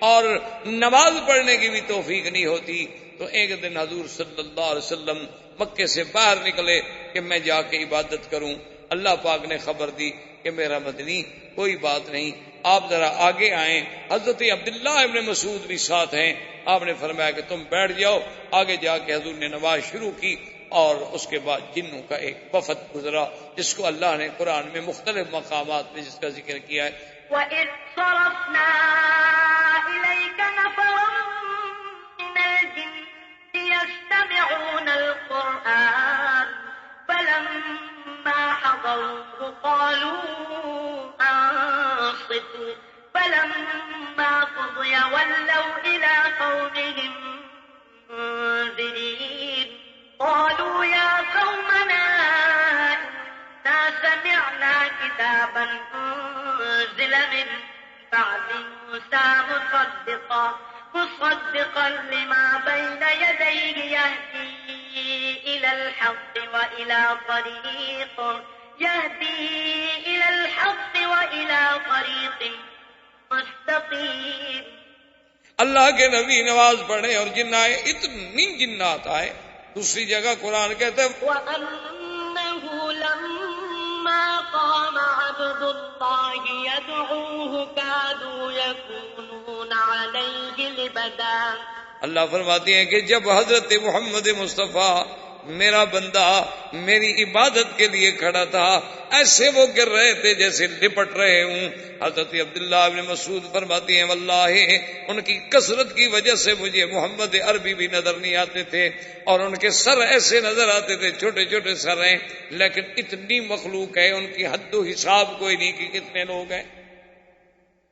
S2: اور نماز پڑھنے کی بھی توفیق نہیں ہوتی, تو ایک دن حضور صلی اللہ علیہ وسلم مکے سے باہر نکلے کہ میں جا کے عبادت کروں. اللہ پاک نے خبر دی کہ میرا مدنی کوئی بات نہیں, آپ ذرا آگے آئیں. حضرت عبداللہ ابن مسعود بھی ساتھ ہیں. آپ نے فرمایا کہ تم بیٹھ جاؤ. آگے جا کے حضور نے نماز شروع کی, اور اس کے بعد جنوں کا ایک وفد گزرا جس کو اللہ نے قرآن میں مختلف مقامات میں جس کا ذکر کیا ہے.
S3: وَإِذْ صَرَفْنَا إِلَيْكَ نَفَرًا مِنَ الْجِنِّ يَسْتَمِعُونَ الْقُرْآنَ فَلَمَّا حَضَرُوهُ قَالُوا أَنصِتُوا فَلَمَّا قُضِيَ وَلَّوْا إِلَىٰ قَوْمِهِم مُنذِرِينَ قَالُوا يَا قَوْمَنَا إِنَّا سَمِعْنَا كِتَابًا أُنزِلَ مِن بَعْدِ مُوسَىٰ مُصَدِّقًا لِمَا بَيْنَ يَدَيْهِ يَهْدِي إِلَى الْحَقِّ وَإِلَىٰ طَرِيقٍ مستقیم.
S2: اللہ کے نبی نماز پڑھے اور جن آئے, اتنی جنات آئے. دوسری جگہ قرآن کہتا ہے
S3: وَأَنَّهُ لَمَّا قَامَ عَبْدُ اللَّهِ يَدْعُوهُ كَادُوا يَكُونُونَ عَلَيْهِ لِبَدًا.
S2: اللہ فرماتے ہیں کہ جب حضرت محمد مصطفیٰ میرا بندہ میری عبادت کے لیے کھڑا تھا, ایسے وہ گر رہے تھے جیسے لپٹ رہے ہوں. حضرت عبداللہ ابن مسعود فرماتے ہیں واللہ ان کی کثرت کی وجہ سے مجھے محمد عربی بھی نظر نہیں آتے تھے, اور ان کے سر ایسے نظر آتے تھے, چھوٹے چھوٹے سر ہیں, لیکن اتنی مخلوق ہے ان کی حد و حساب کوئی نہیں کہ کتنے لوگ ہیں.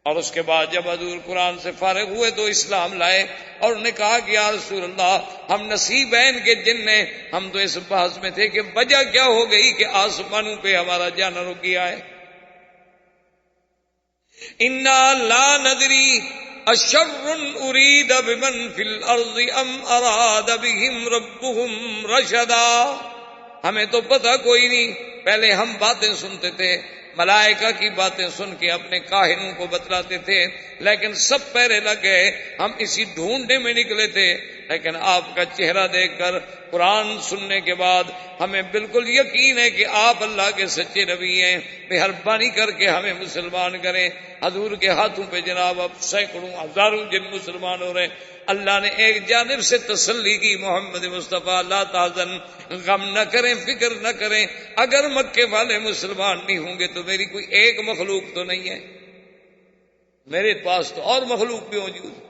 S2: اور اس کے بعد جب حضور قرآن سے فارغ ہوئے تو اسلام لائے, اور انہوں نے کہا کہ یا رسول اللہ ہم نصیبین کے جن ہیں. ہم تو اس بحث میں تھے کہ وجہ کیا ہو گئی کہ آسمانوں پہ ہمارا جانا رک گیا ہے. انا لا ندری اشر ارید بمن فی الارض ام اراد بهم ربهم رشدا. ہمیں تو پتہ کوئی نہیں. پہلے ہم باتیں سنتے تھے, ملائکہ کی باتیں سن کے اپنے کاہنوں کو بتلاتے تھے, لیکن سب پہرے لگ گئے. ہم اسی ڈھونڈنے میں نکلے تھے, لیکن آپ کا چہرہ دیکھ کر قرآن سننے کے بعد ہمیں بالکل یقین ہے کہ آپ اللہ کے سچے نبی ہیں. مہربانی کر کے ہمیں مسلمان کریں. حضور کے ہاتھوں پہ جناب اب سینکڑوں ہزاروں جن مسلمان ہو رہے ہیں. اللہ نے ایک جانب سے تسلی کی, محمد مصطفیٰ لا تحزن, غم نہ کریں, فکر نہ کریں. اگر مکے والے مسلمان نہیں ہوں گے تو میری کوئی ایک مخلوق تو نہیں ہے, میرے پاس تو اور مخلوق بھی موجود ہے.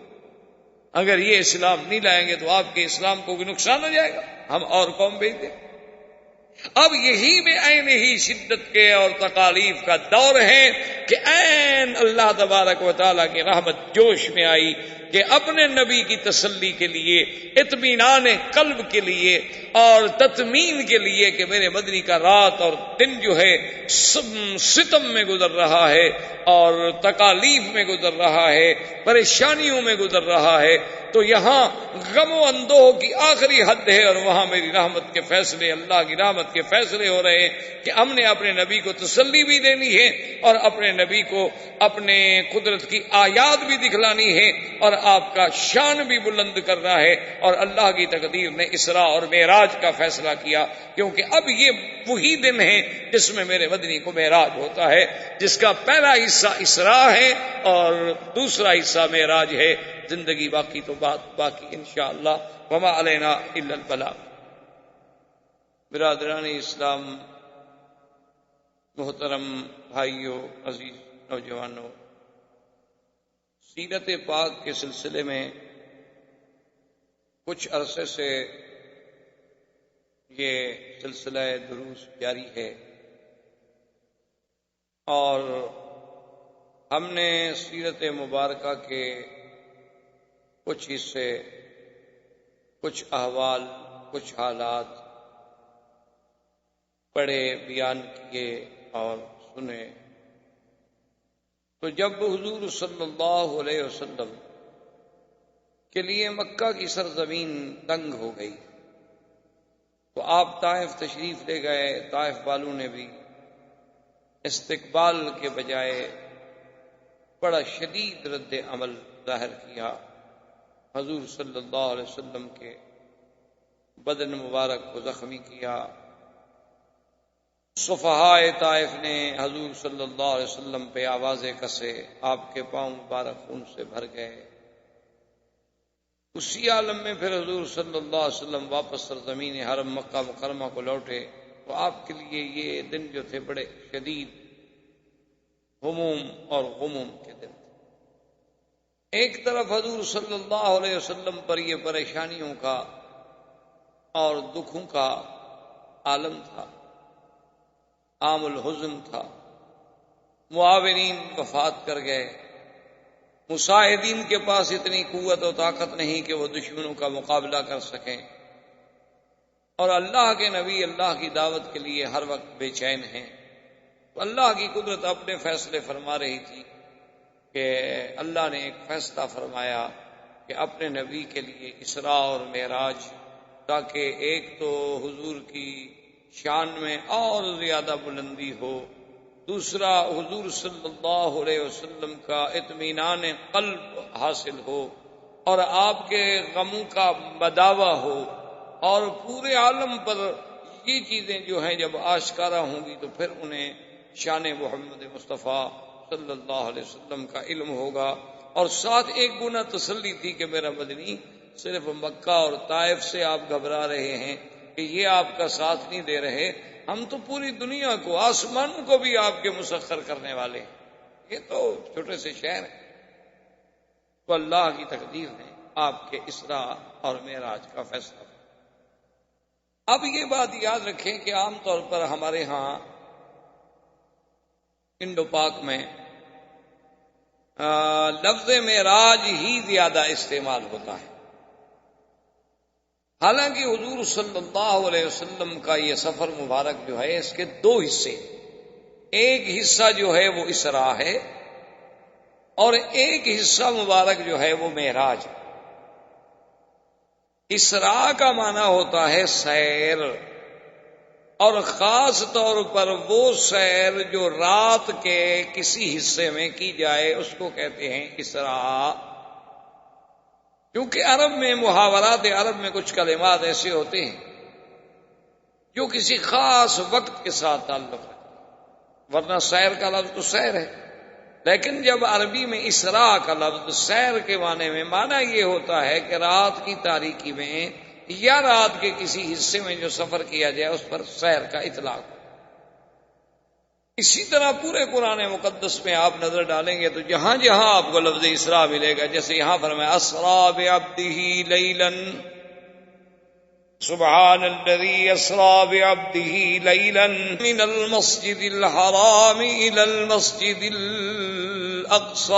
S2: اگر یہ اسلام نہیں لائیں گے تو آپ کے اسلام کو بھی نقصان ہو جائے گا, ہم اور قوم بھیج دیں. اب یہی میں عین ہی شدت کے اور تکالیف کا دور ہے کہ عین اللہ تبارک و تعالیٰ کی رحمت جوش میں آئی کہ اپنے نبی کی تسلی کے لیے, اطمینان قلب کے لیے اور تطمین کے لیے کہ میرے مدنی کا رات اور دن جو ہے ستم میں گزر رہا ہے اور تکالیف میں گزر رہا ہے, پریشانیوں میں گزر رہا ہے, تو یہاں غم و اندوہ کی آخری حد ہے, اور وہاں میری رحمت کے فیصلے, اللہ کی رحمت کے فیصلے ہو رہے ہیں کہ ہم نے اپنے نبی کو تسلی بھی دینی ہے اور اپنے نبی کو اپنے قدرت کی آیات بھی دکھلانی ہے اور آپ کا شان بھی بلند کرنا ہے، اور اللہ کی تقدیر نے اسراء اور معراج کا فیصلہ کیا، کیونکہ اب یہ وہی دن ہے جس میں میرے مدنی کو معراج ہوتا ہے، جس کا پہلا حصہ اسراء ہے اور دوسرا حصہ معراج ہے۔ زندگی باقی تو بات باقی انشاءاللہ، وما علینا الا البلاغ۔ برادران اسلام، محترم بھائیوں، عزیز نوجوانوں، سیرت پاک کے سلسلے میں کچھ عرصے سے یہ سلسلہ دروس جاری ہے، اور ہم نے سیرت مبارکہ کے کچھ حصے، کچھ احوال، کچھ حالات پڑھے، بیان کیے اور سنے۔ تو جب حضور صلی اللہ علیہ وسلم کے لیے مکہ کی سرزمین تنگ ہو گئی تو آپ طائف تشریف لے گئے۔ طائف والوں نے بھی استقبال کے بجائے بڑا شدید رد عمل ظاہر کیا، حضور صلی اللہ علیہ وسلم کے بدن مبارک کو زخمی کیا۔ صفحائے طائف نے حضور صلی اللہ علیہ وسلم پہ آوازیں کسے، آپ کے پاؤں مبارک خون سے بھر گئے۔ اسی عالم میں پھر حضور صلی اللہ علیہ وسلم واپس سرزمین حرم مکہ مکرمہ کو لوٹے تو آپ کے لیے یہ دن جو تھے بڑے شدید ہموم اور غموم کے دن تھے۔ ایک طرف حضور صلی اللہ علیہ وسلم پر یہ پریشانیوں کا اور دکھوں کا عالم تھا، عام الحزن تھا، معاونین وفات کر گئے، مساعدین کے پاس اتنی قوت و طاقت نہیں کہ وہ دشمنوں کا مقابلہ کر سکیں، اور اللہ کے نبی اللہ کی دعوت کے لیے ہر وقت بے چین ہیں۔ تو اللہ کی قدرت اپنے فیصلے فرما رہی تھی کہ اللہ نے ایک فیصلہ فرمایا کہ اپنے نبی کے لیے اسراء اور معراج، تاکہ ایک تو حضور کی شان میں اور زیادہ بلندی ہو، دوسرا حضور صلی اللہ علیہ وسلم کا اطمینان قلب حاصل ہو، اور آپ کے غموں کا بداوا ہو، اور پورے عالم پر یہ چیزیں جو ہیں جب آشکارا ہوں گی تو پھر انہیں شان محمد مصطفیٰ صلی اللہ علیہ وسلم کا علم ہوگا۔ اور ساتھ ایک گنا تسلی تھی کہ میرا مدنی صرف مکہ اور طائف سے آپ گھبرا رہے ہیں کہ یہ آپ کا ساتھ نہیں دے رہے، ہم تو پوری دنیا کو، آسمان کو بھی آپ کے مسخر کرنے والے ہیں، یہ تو چھوٹے سے شہر ہیں۔ تو اللہ کی تقدیر نے آپ کے اسراء اور معراج کا فیصلہ۔ اب یہ بات یاد رکھیں کہ عام طور پر ہمارے ہاں انڈو پاک میں لفظ معراج ہی زیادہ استعمال ہوتا ہے، حالانکہ حضور صلی اللہ علیہ وسلم کا یہ سفر مبارک جو ہے اس کے دو حصے، ایک حصہ جو ہے وہ اسراء ہے اور ایک حصہ مبارک جو ہے وہ معراج ہے۔ اسراء کا معنی ہوتا ہے سیر، اور خاص طور پر وہ سیر جو رات کے کسی حصے میں کی جائے اس کو کہتے ہیں اسراء۔ کیونکہ عرب میں، محاورات عرب میں کچھ کلمات ایسے ہوتے ہیں جو کسی خاص وقت کے ساتھ تعلق رکھتے ہیں، ورنہ سیر کا لفظ تو سیر ہے، لیکن جب عربی میں اسراء کا لفظ سیر کے معنی میں معنی یہ ہوتا ہے کہ رات کی تاریکی میں یا رات کے کسی حصے میں جو سفر کیا جائے اس پر سیر کا اطلاق۔ اسی طرح پورے قرآن مقدس میں آپ نظر ڈالیں گے تو جہاں جہاں آپ کو لفظ اسراء ملے گا، جیسے یہاں فرمایا اسریٰ بعبدہ لیلا، سبحان الذی اسریٰ بعبدہ لیلا من المسجد الحرام الی المسجد الاقصی۔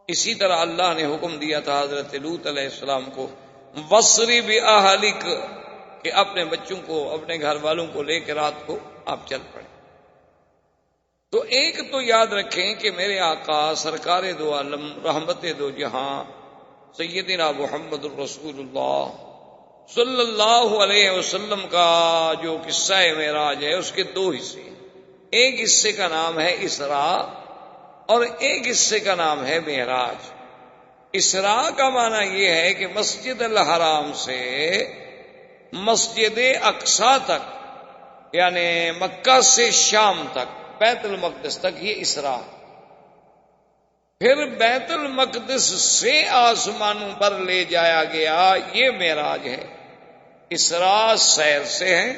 S2: اسی طرح اللہ نے حکم دیا تھا حضرت لوط علیہ السلام کو، وَاسْرِ بِأَهْلِكَ، کہ اپنے بچوں کو، اپنے گھر والوں کو لے کے رات کو آپ چل پڑیں۔ تو ایک تو یاد رکھیں کہ میرے آقا سرکار دو عالم، رحمت دو جہاں، سیدنا محمد الرسول اللہ صلی اللہ علیہ وسلم کا جو قصہ معراج ہے اس کے دو حصے ہیں، ایک حصے کا نام ہے اسراء اور ایک حصے کا نام ہے معراج۔ اسراء کا معنی یہ ہے کہ مسجد الحرام سے مسجد اقصی تک، یعنی مکہ سے شام تک، بیت المقدس تک، یہ اسراء۔ پھر بیت المقدس سے آسمانوں پر لے جایا گیا، یہ معراج ہے۔ اسراء سیر سے ہے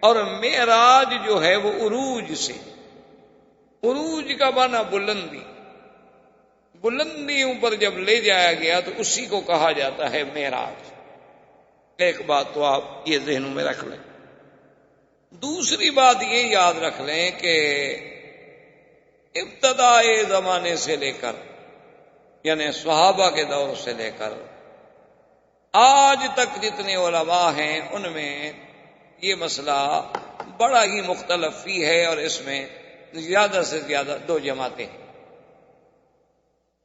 S2: اور معراج جو ہے وہ عروج سے۔ عروج کا معنی بلندی، بلندیوں پر جب لے جایا گیا تو اسی کو کہا جاتا ہے معراج۔ ایک بات تو آپ یہ ذہنوں میں رکھ لیں۔ دوسری بات یہ یاد رکھ لیں کہ ابتدائے زمانے سے لے کر، یعنی صحابہ کے دور سے لے کر آج تک جتنے علماء ہیں ان میں یہ مسئلہ بڑا ہی مختلف ہی ہے، اور اس میں زیادہ سے زیادہ دو جماعتیں ہیں۔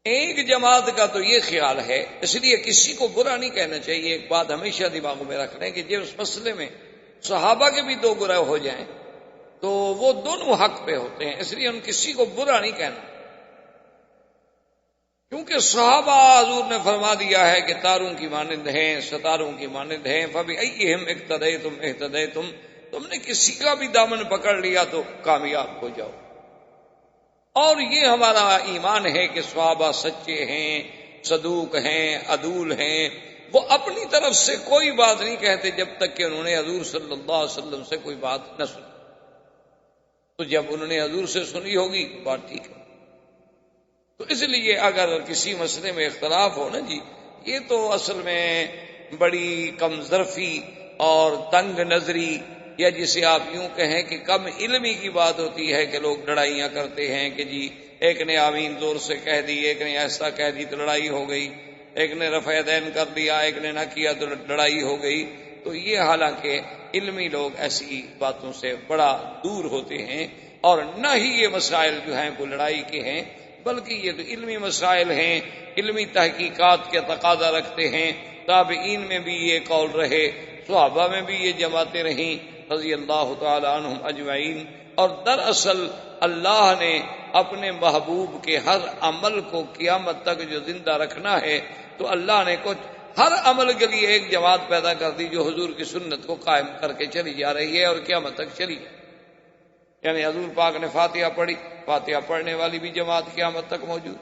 S2: ایک جماعت کا تو یہ خیال ہے، اس لیے کسی کو برا نہیں کہنا چاہیے، ایک بات ہمیشہ دماغوں میں رکھ لیں کہ جب اس مسئلے میں صحابہ کے بھی دو گروہ ہو جائیں تو وہ دونوں حق پہ ہوتے ہیں، اس لیے ہم کسی کو برا نہیں کہنا، کیونکہ صحابہ حضور نے فرما دیا ہے کہ تاروں کی مانند ہیں، ستاروں کی مانند ہیں، فَبِأَيِّهِمْ اقْتَدَيْتُمْ اهْتَدَيْتُمْ، تم نے کسی کا بھی دامن پکڑ لیا تو کامیاب ہو جاؤ۔ اور یہ ہمارا ایمان ہے کہ صحابہ سچے ہیں، صدوق ہیں، عدول ہیں، وہ اپنی طرف سے کوئی بات نہیں کہتے جب تک کہ انہوں نے حضور صلی اللہ علیہ وسلم سے کوئی بات نہ سنی، تو جب انہوں نے حضور سے سنی ہوگی بات ٹھیک ہے۔ تو اس لیے اگر کسی مسئلے میں اختلاف ہو نا جی، یہ تو اصل میں بڑی کم ظرفی اور تنگ نظری، یا جسے آپ یوں کہیں کہ کم علمی کی بات ہوتی ہے کہ لوگ لڑائیاں کرتے ہیں کہ جی ایک نے آمین زور سے کہہ دی، ایک نے ایسا کہہ دی تو لڑائی ہو گئی، ایک نے رفع یدین کر دیا، ایک نے نہ کیا تو لڑائی ہو گئی۔ تو یہ حالانکہ علمی لوگ ایسی باتوں سے بڑا دور ہوتے ہیں، اور نہ ہی یہ مسائل جو ہیں کوئی لڑائی کے ہیں، بلکہ یہ تو علمی مسائل ہیں، علمی تحقیقات کے تقاضا رکھتے ہیں۔ تابعین میں بھی یہ قول رہے، صحابہ میں بھی یہ جماعتیں رہیں رضی اللہ تعالی عنہم اجمعین۔ اور دراصل اللہ نے اپنے محبوب کے ہر عمل کو قیامت تک جو زندہ رکھنا ہے، تو اللہ نے کچھ ہر عمل کے لیے ایک جماعت پیدا کر دی جو حضور کی سنت کو قائم کر کے چلی جا رہی ہے اور قیامت تک چلی جائے۔ یعنی حضور پاک نے فاتحہ پڑھی، فاتحہ پڑھنے والی بھی جماعت قیامت تک موجود۔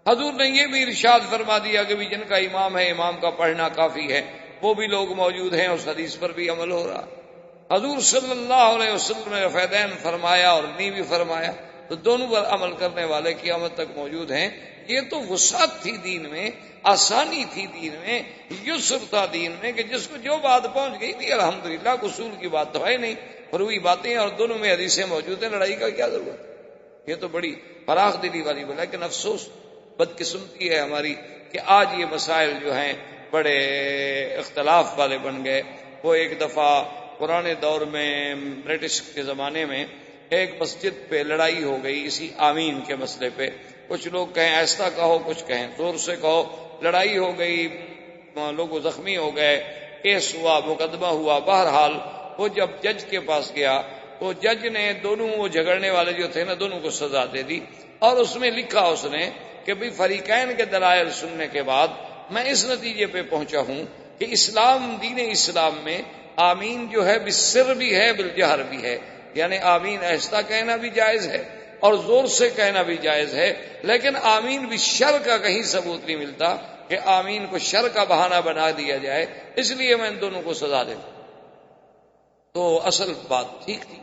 S2: حضور نے یہ بھی ارشاد فرما دیا کہ بھی جن کا امام ہے، امام کا پڑھنا کافی ہے، وہ بھی لوگ موجود ہیں، اس حدیث پر بھی عمل ہو رہا۔ حضور صلی اللہ علیہ وسلم نے رفع یدین فرمایا اور نی بھی فرمایا، تو دونوں پر عمل کرنے والے قیامت تک موجود ہیں۔ یہ تو وسعت تھی دین میں، آسانی تھی دین میں، یسر تھا دین میں، کہ جس کو جو بات پہنچ گئی تھی الحمدللہ، قصور کی بات تو ہے نہیں، فروئی باتیں، اور دونوں میں حدیثیں موجود ہیں، لڑائی کا کیا ضرورت؟ یہ تو بڑی فراخ دلی والی بات ہے، لیکن افسوس بدقسمتی ہے ہماری کہ آج یہ مسائل جو ہیں بڑے اختلاف والے بن گئے۔ وہ ایک دفعہ پرانے دور میں برٹش کے زمانے میں ایک مسجد پہ لڑائی ہو گئی اسی آمین کے مسئلے پہ، کچھ لوگ کہیں ایسا کہو، کچھ کہیں زور سے کہو، لڑائی ہو گئی، لوگ زخمی ہو گئے، کیس ہوا، مقدمہ ہوا۔ بہرحال وہ جب جج کے پاس گیا تو جج نے دونوں وہ جھگڑنے والے جو تھے نا، دونوں کو سزا دے دی، اور اس میں لکھا اس نے کہ بھی فریقین کے دلائل سننے کے بعد میں اس نتیجے پہ پہنچا ہوں کہ اسلام، دین اسلام میں آمین جو ہے بالسر بھی ہے، بالجہر بھی ہے، یعنی آمین آہستہ کہنا بھی جائز ہے اور زور سے کہنا بھی جائز ہے، لیکن آمین بالشر کا کہیں ثبوت نہیں ملتا کہ آمین کو شر کا بہانہ بنا دیا جائے، اس لیے میں ان دونوں کو سزا دیتا۔ تو اصل بات ٹھیک تھی،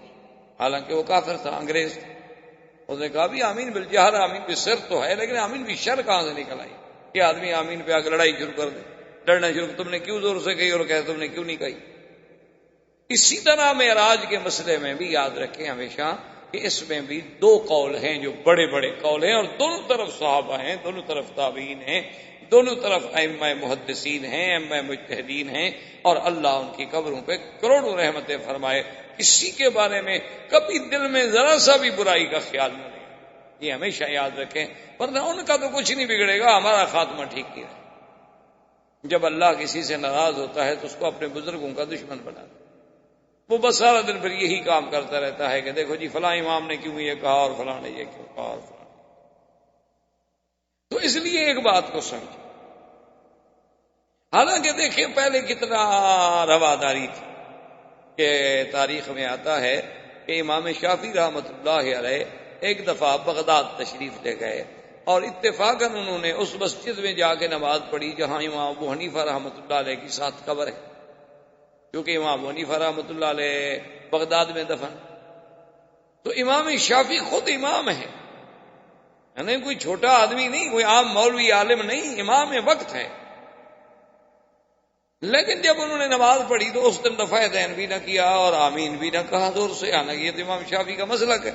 S2: حالانکہ وہ کافر تھا، انگریز تھا۔ اس نے کہا بھی آمین بالجہر، آمین بالسر تو ہے، لیکن آمین بالشر کہاں سے نکل آئی کہ آدمی آمین پہ آ کے لڑائی شروع کر دے، لڑنا شروع، تم نے کیوں زور سے کہی اور کہے تم نے کیوں نہیں کہی۔ اسی طرح معراج کے مسئلے میں بھی یاد رکھیں ہمیشہ کہ اس میں بھی دو قول ہیں جو بڑے بڑے قول ہیں، اور دونوں طرف صحابہ ہیں، دونوں طرف تابعین ہیں، دونوں طرف ائمہ محدثین ہیں، ائمہ مجتہدین ہیں، اور اللہ ان کی قبروں پہ کروڑوں رحمتیں فرمائے۔ کسی کے بارے میں کبھی دل میں ذرا سا بھی برائی کا خیال نہ رہے، یہ ہمیشہ یاد رکھیں، ورنہ ان کا تو کچھ نہیں بگڑے گا، ہمارا خاتمہ ٹھیک نہیں رہے۔ جب اللہ کسی سے ناراض ہوتا ہے تو اس کو اپنے بزرگوں کا دشمن بنا دے، وہ بس سارا دن پھر یہی کام کرتا رہتا ہے کہ دیکھو جی فلاں امام نے کیوں یہ کہا اور فلاں نے یہ کیوں کہا اور فلاں۔ تو اس لیے ایک بات کو سمجھ، حالانکہ دیکھیں پہلے کتنا رواداری تھی، کہ تاریخ میں آتا ہے کہ امام شافعی رحمۃ اللہ علیہ ایک دفعہ بغداد تشریف لے گئے اور اتفاقاً انہوں نے اس مسجد میں جا کے نماز پڑھی جہاں امام ابو حنیفہ رحمۃ اللہ علیہ کی ساتھ قبر ہے، کیونکہ امام ابو حنیفہ رحمۃ اللہ علیہ بغداد میں دفن۔ تو امام شافعی خود امام ہے، یعنی کوئی چھوٹا آدمی نہیں، کوئی عام مولوی عالم نہیں، امام وقت ہے۔ لیکن جب انہوں نے نماز پڑھی تو اس دن رفع دین بھی نہ کیا اور آمین بھی نہ کہا دور سے، حالانکہ یہ تو امام شافعی کا مسلک ہے،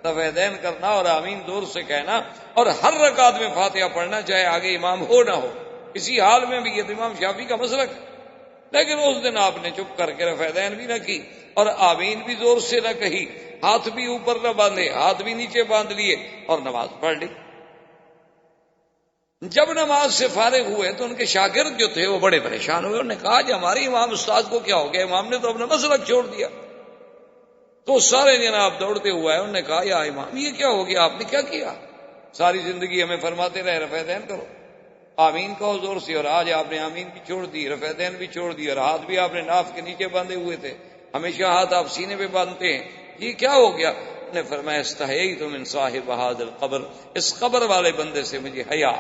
S2: رفع دین کرنا اور آمین دور سے کہنا، اور ہر رکعت میں فاتحہ پڑھنا چاہے آگے امام ہو نہ ہو، کسی حال میں بھی، یہ تو امام شافعی کا مسلک ہے۔ لیکن اس دن آپ نے چپ کر کے رفع دین بھی نہ کی اور آمین بھی زور سے نہ کہی، ہاتھ بھی اوپر نہ باندھے، ہاتھ بھی نیچے باندھ لیے اور نماز پڑھ لی۔ جب نماز سے فارغ ہوئے تو ان کے شاگرد جو تھے وہ بڑے پریشان ہوئے، انہوں نے کہا کہ ہمارے امام استاد کو کیا ہو گیا، امام نے تو اپنا مسلک چھوڑ دیا۔ تو سارے جناب دوڑتے ہوئے انہوں نے کہا یا امام یہ کیا ہو گیا، آپ نے کیا کیا؟ ساری زندگی ہمیں فرماتے رہے رفع دین کرو، آمین کہو زور سے، اور آج آپ نے آمین بھی چھوڑ دی، رفع دین بھی چھوڑ دی، اور ہاتھ بھی آپ نے ناف کے نیچے باندھے ہوئے تھے، ہمیشہ ہاتھ آپ سینے پہ باندھتے ہیں، یہ کیا ہو گیا؟ انہوں نے فرمایا استحییت من صاحب ھذا القبر، اس قبر والے بندے سے مجھے حیا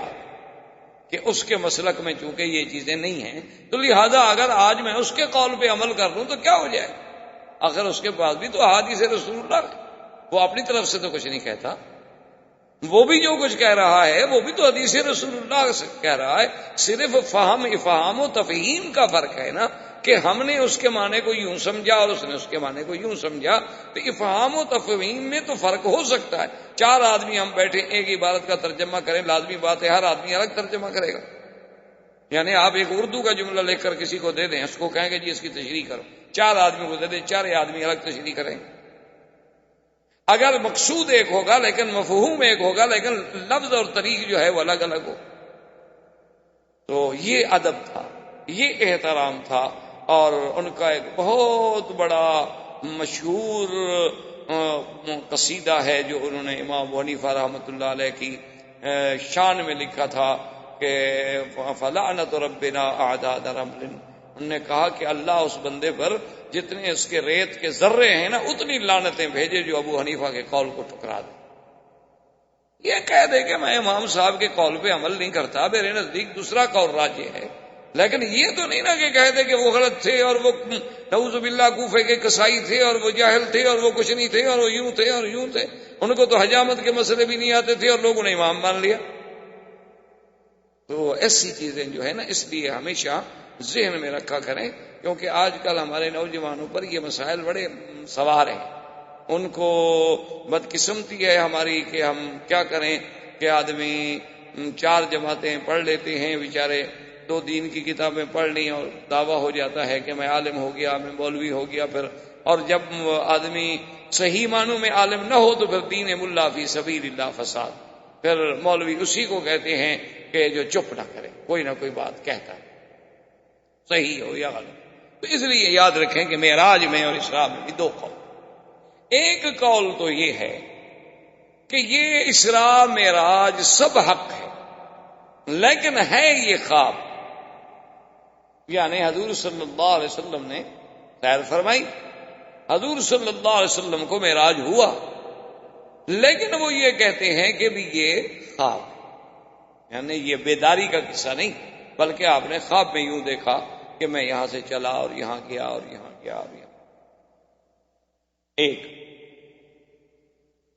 S2: کہ اس کے مسلک میں چونکہ یہ چیزیں نہیں ہیں، تو لہذا اگر آج میں اس کے قول پہ عمل کر لوں تو کیا ہو جائے؟ آخر اس کے پاس بھی تو احادیث رسول اللہ ہے، وہ اپنی طرف سے تو کچھ نہیں کہتا، وہ بھی جو کچھ کہہ رہا ہے وہ بھی تو حدیث رسول اللہ سے کہہ رہا ہے، صرف فہم افہام و تفہیم کا فرق ہے نا، کہ ہم نے اس کے معنی کو یوں سمجھا اور اس نے اس کے معنی کو یوں سمجھا، تو افہام و تفہیم میں تو فرق ہو سکتا ہے۔ چار آدمی ہم بیٹھے ایک عبارت کا ترجمہ کریں، لازمی بات ہے ہر آدمی الگ ترجمہ کرے گا، یعنی آپ ایک اردو کا جملہ لکھ کر کسی کو دے دیں، اس کو کہیں گے جی اس کی تشریح کرو، چار آدمی کو دے دیں، چارے آدمی الگ تشریح کریں، اگر مقصود ایک ہوگا لیکن مفہوم ایک ہوگا، لیکن لفظ اور طریق جو ہے وہ الگ الگ ہو۔ تو یہ ادب تھا، یہ احترام تھا، اور ان کا ایک بہت بڑا مشہور قصیدہ ہے جو انہوں نے امام ابو حنیفہ رحمۃ اللہ علیہ کی شان میں لکھا تھا کہ فلعنت ربنا اعداد رمل، انہوں نے کہا کہ اللہ اس بندے پر جتنے اس کے ریت کے ذرے ہیں نا اتنی لعنتیں بھیجے جو ابو حنیفہ کے قول کو ٹھکرا دے۔ یہ کہہ دے کہ میں امام صاحب کے قول پہ عمل نہیں کرتا، میرے نزدیک دوسرا قول راجح ہے، لیکن یہ تو نہیں نا کہ کہہ دے کہ وہ غلط تھے اور وہ نعوذ باللہ کوفے کے قصائی تھے اور وہ جاہل تھے اور وہ کچھ نہیں تھے اور وہ یوں تھے اور یوں تھے، ان کو تو حجامت کے مسئلے بھی نہیں آتے تھے اور لوگوں نے امام مان لیا۔ تو ایسی چیزیں جو ہے نا، اس لیے ہمیشہ ذہن میں رکھا کریں، کیونکہ آج کل ہمارے نوجوانوں پر یہ مسائل بڑے سوار ہیں، ان کو بدقسمتی ہے ہماری کہ ہم کیا کریں کہ آدمی چار جماعتیں پڑھ لیتے ہیں بیچارے، دو دین کی کتابیں پڑھ لی اور دعویٰ ہو جاتا ہے کہ میں عالم ہو گیا، میں مولوی ہو گیا، پھر اور جب آدمی صحیح معنوں میں عالم نہ ہو تو پھر دین ملا فی سبیل اللہ فساد، پھر مولوی اسی کو کہتے ہیں کہ جو چپ نہ کرے، کوئی نہ کوئی بات کہتا ہے، صحیح ہو یا غلط۔ تو اس لیے یاد رکھیں کہ معراج میں اور اسراء میں بھی دو قول، ایک قول تو یہ ہے کہ یہ اسراء معراج سب حق ہے، لیکن ہے یہ خواب، یعنی حضور صلی اللہ علیہ وسلم نے سیر فرمائی، حضور صلی اللہ علیہ وسلم کو معراج ہوا، لیکن وہ یہ کہتے ہیں کہ بھی یہ خواب، یعنی یہ بیداری کا قصہ نہیں، بلکہ آپ نے خواب میں یوں دیکھا کہ میں یہاں سے چلا اور یہاں گیا اور یہاں گیا اور یہاں۔ ایک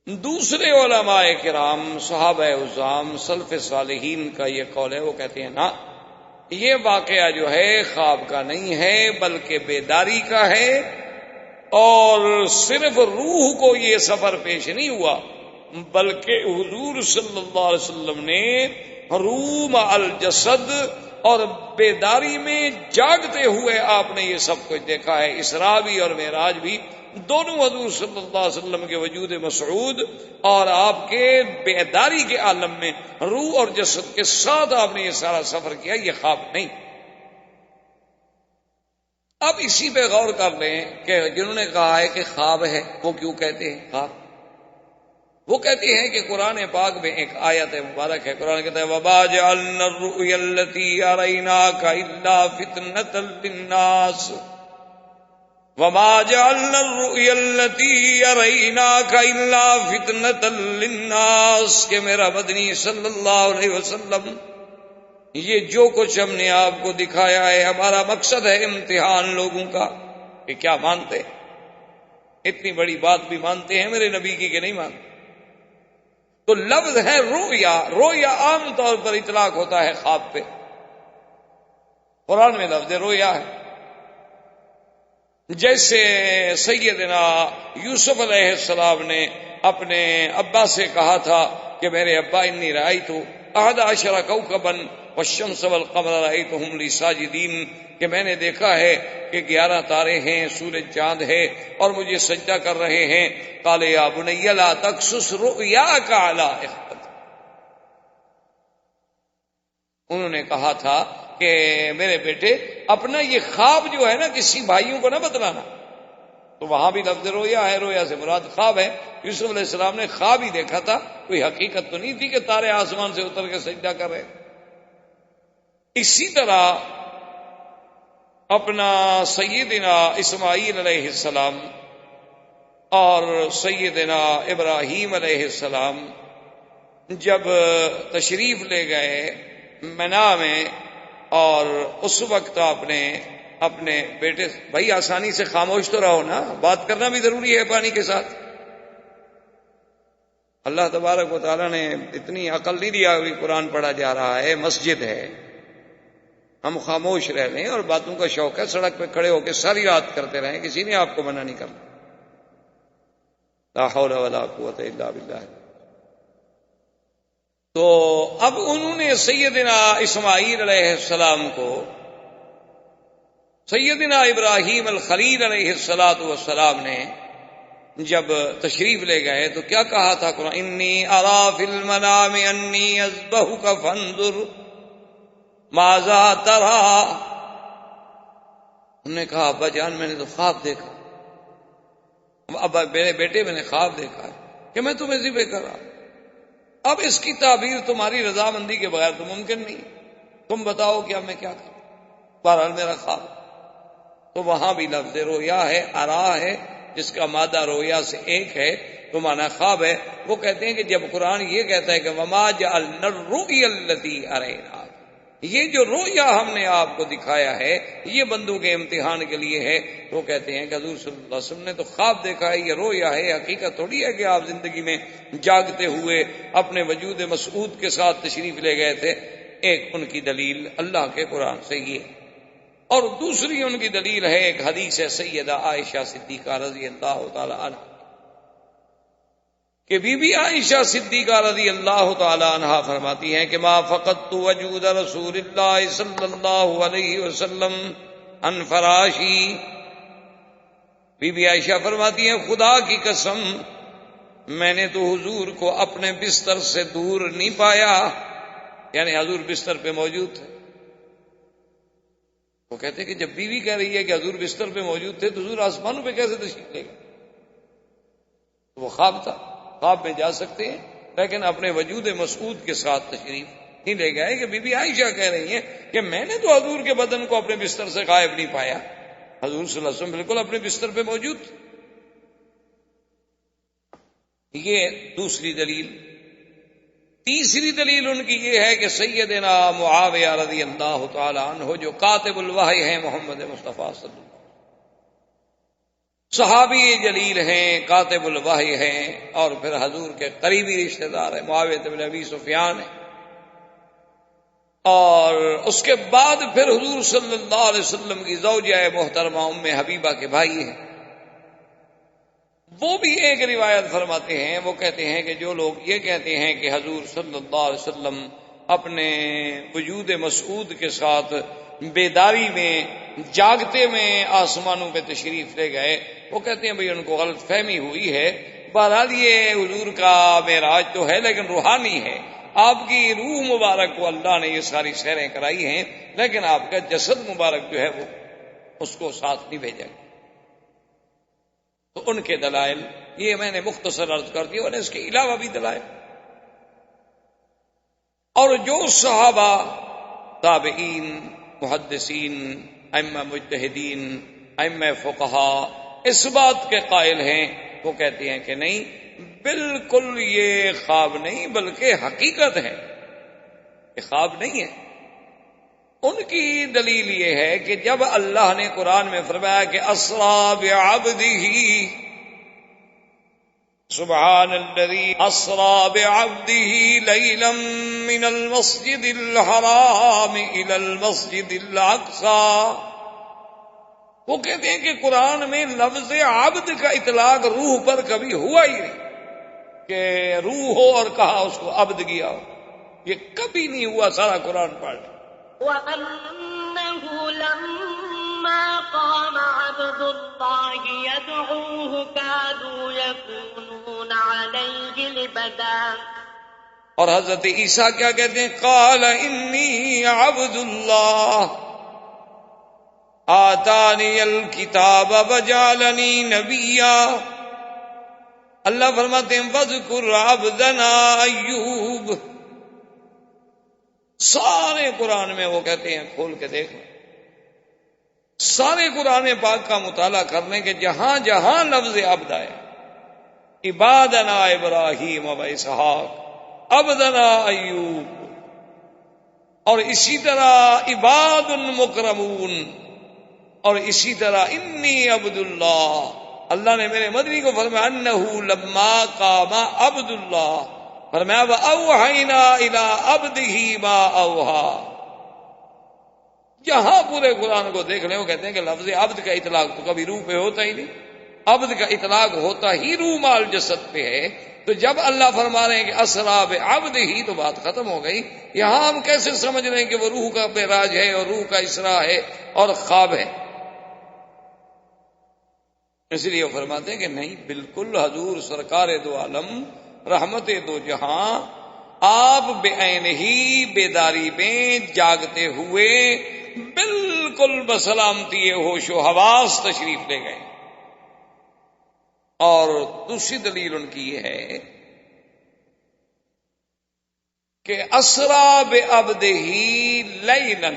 S2: دوسرے علماء کرام صحابہ عظام سلف صالحین کا یہ قول ہے، وہ کہتے ہیں نا یہ واقعہ جو ہے خواب کا نہیں ہے بلکہ بیداری کا ہے، اور صرف روح کو یہ سفر پیش نہیں ہوا بلکہ حضور صلی اللہ علیہ وسلم نے روح مع الجسد اور بیداری میں جاگتے ہوئے آپ نے یہ سب کچھ دیکھا ہے، اسراء بھی اور معراج بھی دونوں حضور صلی اللہ علیہ وسلم کے وجود مسعود اور آپ کے بیداری کے عالم میں روح اور جسد کے ساتھ آپ نے یہ سارا سفر کیا، یہ خواب نہیں۔ اب اسی پہ غور کر لیں کہ جنہوں نے کہا ہے کہ خواب ہے وہ کیوں کہتے ہیں خواب؟ وہ کہتے ہیں کہ قرآن پاک میں ایک آیت مبارک ہے، قرآن کہتا ہے وَمَا جَعَلْنَا الرُّؤْيَا الَّتِي أَرَيْنَاكَ إِلَّا فِتْنَةً لِلنَّاسِ وَمَا جَعَلْنَا الرُّؤْيَا الَّتِي أَرَيْنَاكَ إِلَّا فِتْنَةً لِلنَّاسِ کہ میرا مدنی صلی اللہ علیہ وسلم یہ جو کچھ ہم نے آپ کو دکھایا ہے ہمارا مقصد ہے امتحان لوگوں کا کہ کیا مانتے ہیں، اتنی بڑی بات بھی مانتے ہیں میرے نبی کی کہ نہیں مانتے۔ تو لفظ ہے رویا، رویا عام طور پر اطلاق ہوتا ہے خواب پہ، قرآن میں لفظ رویا ہے۔ جیسے سیدنا یوسف علیہ السلام نے اپنے ابا سے کہا تھا کہ میرے ابا انی رأیت 11 کوكبا والشمس والقمر رأیتهم لی ساجدین، کہ میں نے دیکھا ہے کہ 11 تارے ہیں، سورج چاند ہے اور مجھے سجدہ کر رہے ہیں۔ قال یا بنی لا تقصص رؤیاک علی اخوتک، انہوں نے کہا تھا کہ میرے بیٹے اپنا یہ خواب جو ہے نا کسی بھائیوں کو نہ بتلانا، تو وہاں بھی لفظ رویا ہے، رویا سے مراد خواب ہے۔ یوسف علیہ السلام نے خواب ہی دیکھا تھا، کوئی حقیقت تو نہیں تھی کہ تارے آسمان سے اتر کے سجدہ کر رہے۔ اسی طرح اپنا سیدنا اسماعیل علیہ السلام اور سیدنا ابراہیم علیہ السلام جب تشریف لے گئے منا میں، اور اس وقت اپنے بیٹے، بھائی آسانی سے خاموش تو رہو نا، بات کرنا بھی ضروری ہے پانی کے ساتھ۔ اللہ تبارک و تعالیٰ نے اتنی عقل نہیں دیا، ابھی قرآن پڑھا جا رہا ہے، مسجد ہے، ہم خاموش رہ لیں، اور باتوں کا شوق ہے سڑک پہ کھڑے ہو کے ساری رات کرتے رہیں، کسی نے آپ کو منع نہیں کرنا۔ لا حول ولا قوت الا باللہ۔ تو اب انہوں نے سیدنا اسماعیل علیہ السلام کو سیدنا ابراہیم الخلیل علیہ السلام نے جب تشریف لے گئے تو کیا کہا تھا قرآن؟ انی ارا فی المنام انی اذبحک فانظر ماذا ترى، انہوں نے کہا ابا جان میں نے تو خواب دیکھا، ابا میرے بیٹے میں نے خواب دیکھا کہ میں تمہیں ذبح کر رہا، اب اس کی تعبیر تمہاری رضامندی کے بغیر تو ممکن نہیں، تم بتاؤ کہ اب میں کیا کروں، بہرحال میرا خواب۔ تو وہاں بھی لفظ رویا ہے، ارا ہے، جس کا مادہ رویا سے ایک ہے تو معنی خواب ہے۔ وہ کہتے ہیں کہ جب قرآن یہ کہتا ہے کہ وما جعلنا الرؤیا التي اریناک، یہ جو رویا ہم نے آپ کو دکھایا ہے یہ بندوں کے امتحان کے لیے ہے، تو کہتے ہیں کہ حضور صلی اللہ علیہ وسلم نے تو خواب دیکھا ہے، یہ رویا ہے، حقیقت تھوڑی ہے کہ آپ زندگی میں جاگتے ہوئے اپنے وجود مسعود کے ساتھ تشریف لے گئے تھے۔ ایک ان کی دلیل اللہ کے قرآن سے یہ، اور دوسری ان کی دلیل ہے ایک حدیث ہے سیدہ عائشہ صدیقہ رضی اللہ تعالی عنہ کہ بی بی عائشہ صدیقہ رضی اللہ تعالی عنہ فرماتی ہیں کہ ما فقدت وجود رسول اللہ صلی اللہ علیہ وسلم عن فراشی، بی بی عائشہ فرماتی ہیں خدا کی قسم میں نے تو حضور کو اپنے بستر سے دور نہیں پایا، یعنی حضور بستر پہ موجود تھے۔ وہ کہتے ہیں کہ جب بیوی کہہ رہی ہے کہ حضور بستر پہ موجود تھے تو حضور آسمانوں پہ کیسے تشریف لے گئے؟ وہ خواب تھا، خواب میں جا سکتے ہیں لیکن اپنے وجود مسعود کے ساتھ تشریف نہیں لے گئے کہ بی بی عائشہ کہہ رہی ہیں کہ میں نے تو حضور کے بدن کو اپنے بستر سے غائب نہیں پایا، حضور صلی اللہ علیہ وسلم بالکل اپنے بستر پہ موجود تھے۔ یہ دوسری دلیل۔ تیسری دلیل ان کی یہ ہے کہ سیدنا معاویہ رضی اللہ تعالی عنہ جو کاتب الوحی ہیں محمد مصطفیٰ صلی اللہ علیہ وسلم، صحابی جلیل ہیں، کاتب الوحی ہیں، اور پھر حضور کے قریبی رشتہ دار ہیں، معاویہ بن ابی سفیان ہیں، اور اس کے بعد پھر حضور صلی اللہ علیہ وسلم کی زوجہ محترمہ ام حبیبہ کے بھائی ہیں۔ وہ بھی ایک روایت فرماتے ہیں، وہ کہتے ہیں کہ جو لوگ یہ کہتے ہیں کہ حضور صلی اللہ علیہ وسلم اپنے وجود مسعود کے ساتھ بیداری میں جاگتے میں آسمانوں پہ تشریف لے گئے، وہ کہتے ہیں بھئی ان کو غلط فہمی ہوئی ہے۔ بہرحال یہ حضور کا معراج تو ہے لیکن روحانی ہے، آپ کی روح مبارک کو اللہ نے یہ ساری سیریں کرائی ہیں، لیکن آپ کا جسد مبارک جو ہے وہ اس کو ساتھ نہیں بھیجا گیا۔ تو ان کے دلائل یہ میں نے مختصر عرض کر دیا، اور اس کے علاوہ بھی دلائل. اور جو صحابہ، تابعین، محدثین، ائمہ مجتہدین، ائمہ فقہا اس بات کے قائل ہیں، وہ کہتے ہیں کہ نہیں، بالکل یہ خواب نہیں بلکہ حقیقت ہے، یہ خواب نہیں ہے. ان کی دلیل یہ ہے کہ جب اللہ نے قرآن میں فرمایا کہ اسریٰ بعبدہ، سبحان الذی اسریٰ بعبدہ لیلا من المسجد الحرام الی المسجد الاقصی، وہ کہتے ہیں کہ قرآن میں لفظ عبد کا اطلاق روح پر کبھی ہوا ہی نہیں کہ روح ہو اور کہا اس کو عبد کیا ہو، یہ کبھی نہیں ہوا. سارا قرآن پڑھ.
S3: وَأَنَّهُ لَمَّا قَامَ عَبْدُ اللَّهِ يَدْعُوهُ كَادُوا يَكُونُونَ عَلَيْهِ لِبَدًا.
S2: اور حضرت عیسیٰ کیا کہتے ہیں؟ قال انی عبد اللہ آتانی الکتاب وجعلنی نبیا. اللہ فرماتے ہیں وذکر عبدنا ایوب. سارے قرآن میں وہ کہتے ہیں، کھول کے دیکھ لیں، سارے قرآن پاک کا مطالعہ کرنے کے جہاں جہاں لفظ عبد آئے، عبادنا ابراہیم و اسحاق، عبدنا ایوب، اور اسی طرح عباد مکرمون، اور اسی طرح انی عبد اللہ. اللہ نے میرے مدنی کو فرمایا انہ لما قام عبد اللہ، فرمایا وَأَوْحَيْنَا إِلَىٰ عَبْدِهِ مَا أَوْحَىٰ. جہاں پورے قرآن کو دیکھ لیں وہ کہتے ہیں کہ لفظ عبد کا اطلاق تو کبھی روح پہ ہوتا ہی نہیں، عبد کا اطلاق ہوتا ہی روح مال جسد پہ ہے. تو جب اللہ فرما رہے ہیں کہ اسریٰ بعبدہ تو بات ختم ہو گئی. یہاں ہم کیسے سمجھ رہے ہیں کہ وہ روح کا معراج ہے اور روح کا اسراء ہے اور خواب ہے؟ اس لیے وہ فرماتے ہیں کہ نہیں، بالکل حضور سرکار دو عالم رحمت دو جہاں آپ بعین ہی بیداری میں جاگتے ہوئے بالکل بسلامتی ہوش و حواس تشریف لے گئے. اور دوسری دلیل ان کی یہ ہے کہ اسریٰ بعبدہ لیلا،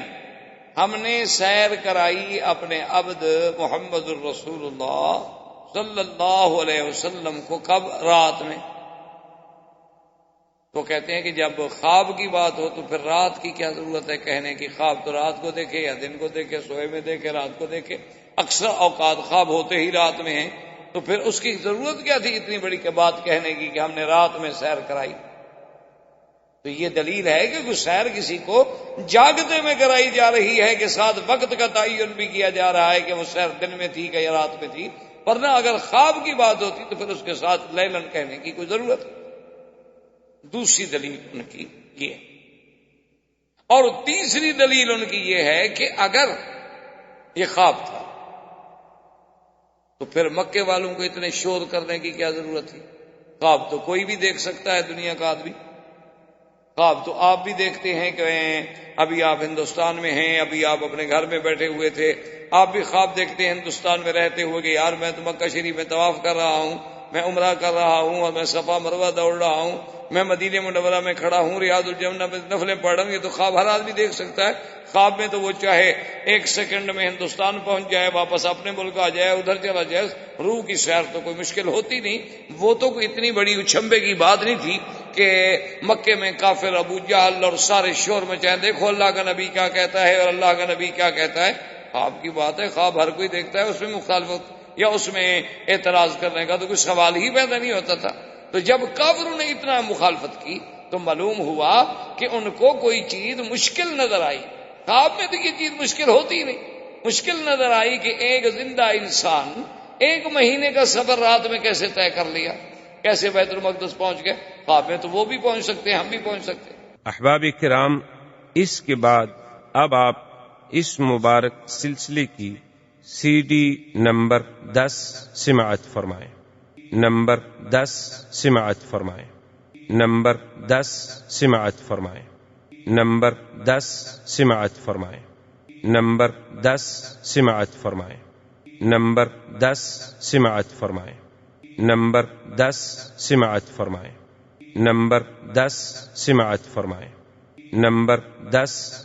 S2: ہم نے سیر کرائی اپنے عبد محمد الرسول اللہ صلی اللہ علیہ وسلم کو. کب؟ رات میں. تو کہتے ہیں کہ جب خواب کی بات ہو تو پھر رات کی کیا ضرورت ہے کہنے کی؟ خواب تو رات کو دیکھے یا دن کو دیکھے، سوئے میں دیکھے، رات کو دیکھے. اکثر اوقات خواب ہوتے ہی رات میں ہیں، تو پھر اس کی ضرورت کیا تھی اتنی بڑی بات کہنے کی کہ ہم نے رات میں سیر کرائی؟ تو یہ دلیل ہے کہ کوئی سیر کسی کو جاگتے میں کرائی جا رہی ہے کہ ساتھ وقت کا تعین بھی کیا جا رہا ہے کہ وہ سیر دن میں تھی کہ یا رات میں تھی. ورنہ اگر خواب کی بات ہوتی تو پھر اس کے ساتھ لیلن کہنے کی کوئی ضرورت. دوسری دلیل ان کی یہ. اور تیسری دلیل ان کی یہ ہے کہ اگر یہ خواب تھا تو پھر مکے والوں کو اتنے شور کرنے کی کیا ضرورت تھی؟ خواب تو کوئی بھی دیکھ سکتا ہے، دنیا کا آدمی. خواب تو آپ بھی دیکھتے ہیں کہ ابھی آپ ہندوستان میں ہیں، ابھی آپ اپنے گھر میں بیٹھے ہوئے تھے، آپ بھی خواب دیکھتے ہیں ہندوستان میں رہتے ہوئے کہ یار میں تو مکہ شریف میں طواف کر رہا ہوں، میں عمرہ کر رہا ہوں، اور میں صفا مروہ دوڑ رہا ہوں، میں مدینہ منورہ میں کھڑا ہوں، ریاض الجنہ میں نفلیں پڑھ رہا ہوں. یہ تو خواب ہر آدمی دیکھ سکتا ہے. خواب میں تو وہ چاہے ایک سیکنڈ میں ہندوستان پہنچ جائے، واپس اپنے ملک آ جائے، ادھر چلا جائے. روح کی سیر تو کوئی مشکل ہوتی نہیں. وہ تو کوئی اتنی بڑی اچھمبے کی بات نہیں تھی کہ مکے میں کافر ابو جہل اور سارے شور مچائیں دیکھو اللہ کا نبی کیا کہتا ہے اور اللہ کا نبی کیا کہتا ہے. خواب کی بات ہے، خواب ہر کوئی دیکھتا ہے، اس میں مخالفت یا اس میں اعتراض کرنے کا تو کوئی سوال ہی پیدا نہیں ہوتا تھا. تو جب کافروں نے اتنا مخالفت کی تو معلوم ہوا کہ ان کو کوئی چیز مشکل نظر آئی. خواب میں تو یہ چیز مشکل ہوتی نہیں. مشکل نظر آئی کہ ایک زندہ انسان 1 مہینے کا سفر رات میں کیسے طے کر لیا، کیسے بیت المقدس پہنچ گئے. خواب میں تو وہ بھی پہنچ سکتے ہیں، ہم بھی پہنچ سکتے ہیں.
S1: احباب کرام، اس کے بعد اب آپ اس مبارک سلسلے کی CD نمبر 10 سماعت فرمائیں. نمبر 10 سماعت فرمائیں. نمبر 10 سماعت فرمائیں. نمبر 10 سماعت فرمائیں. نمبر 10 سماعت فرمائیں. نمبر 10 سماعت فرمائیں. نمبر 10 سماعت فرمائیں، نمبر 10 سماعت فرمائیں، نمبر 10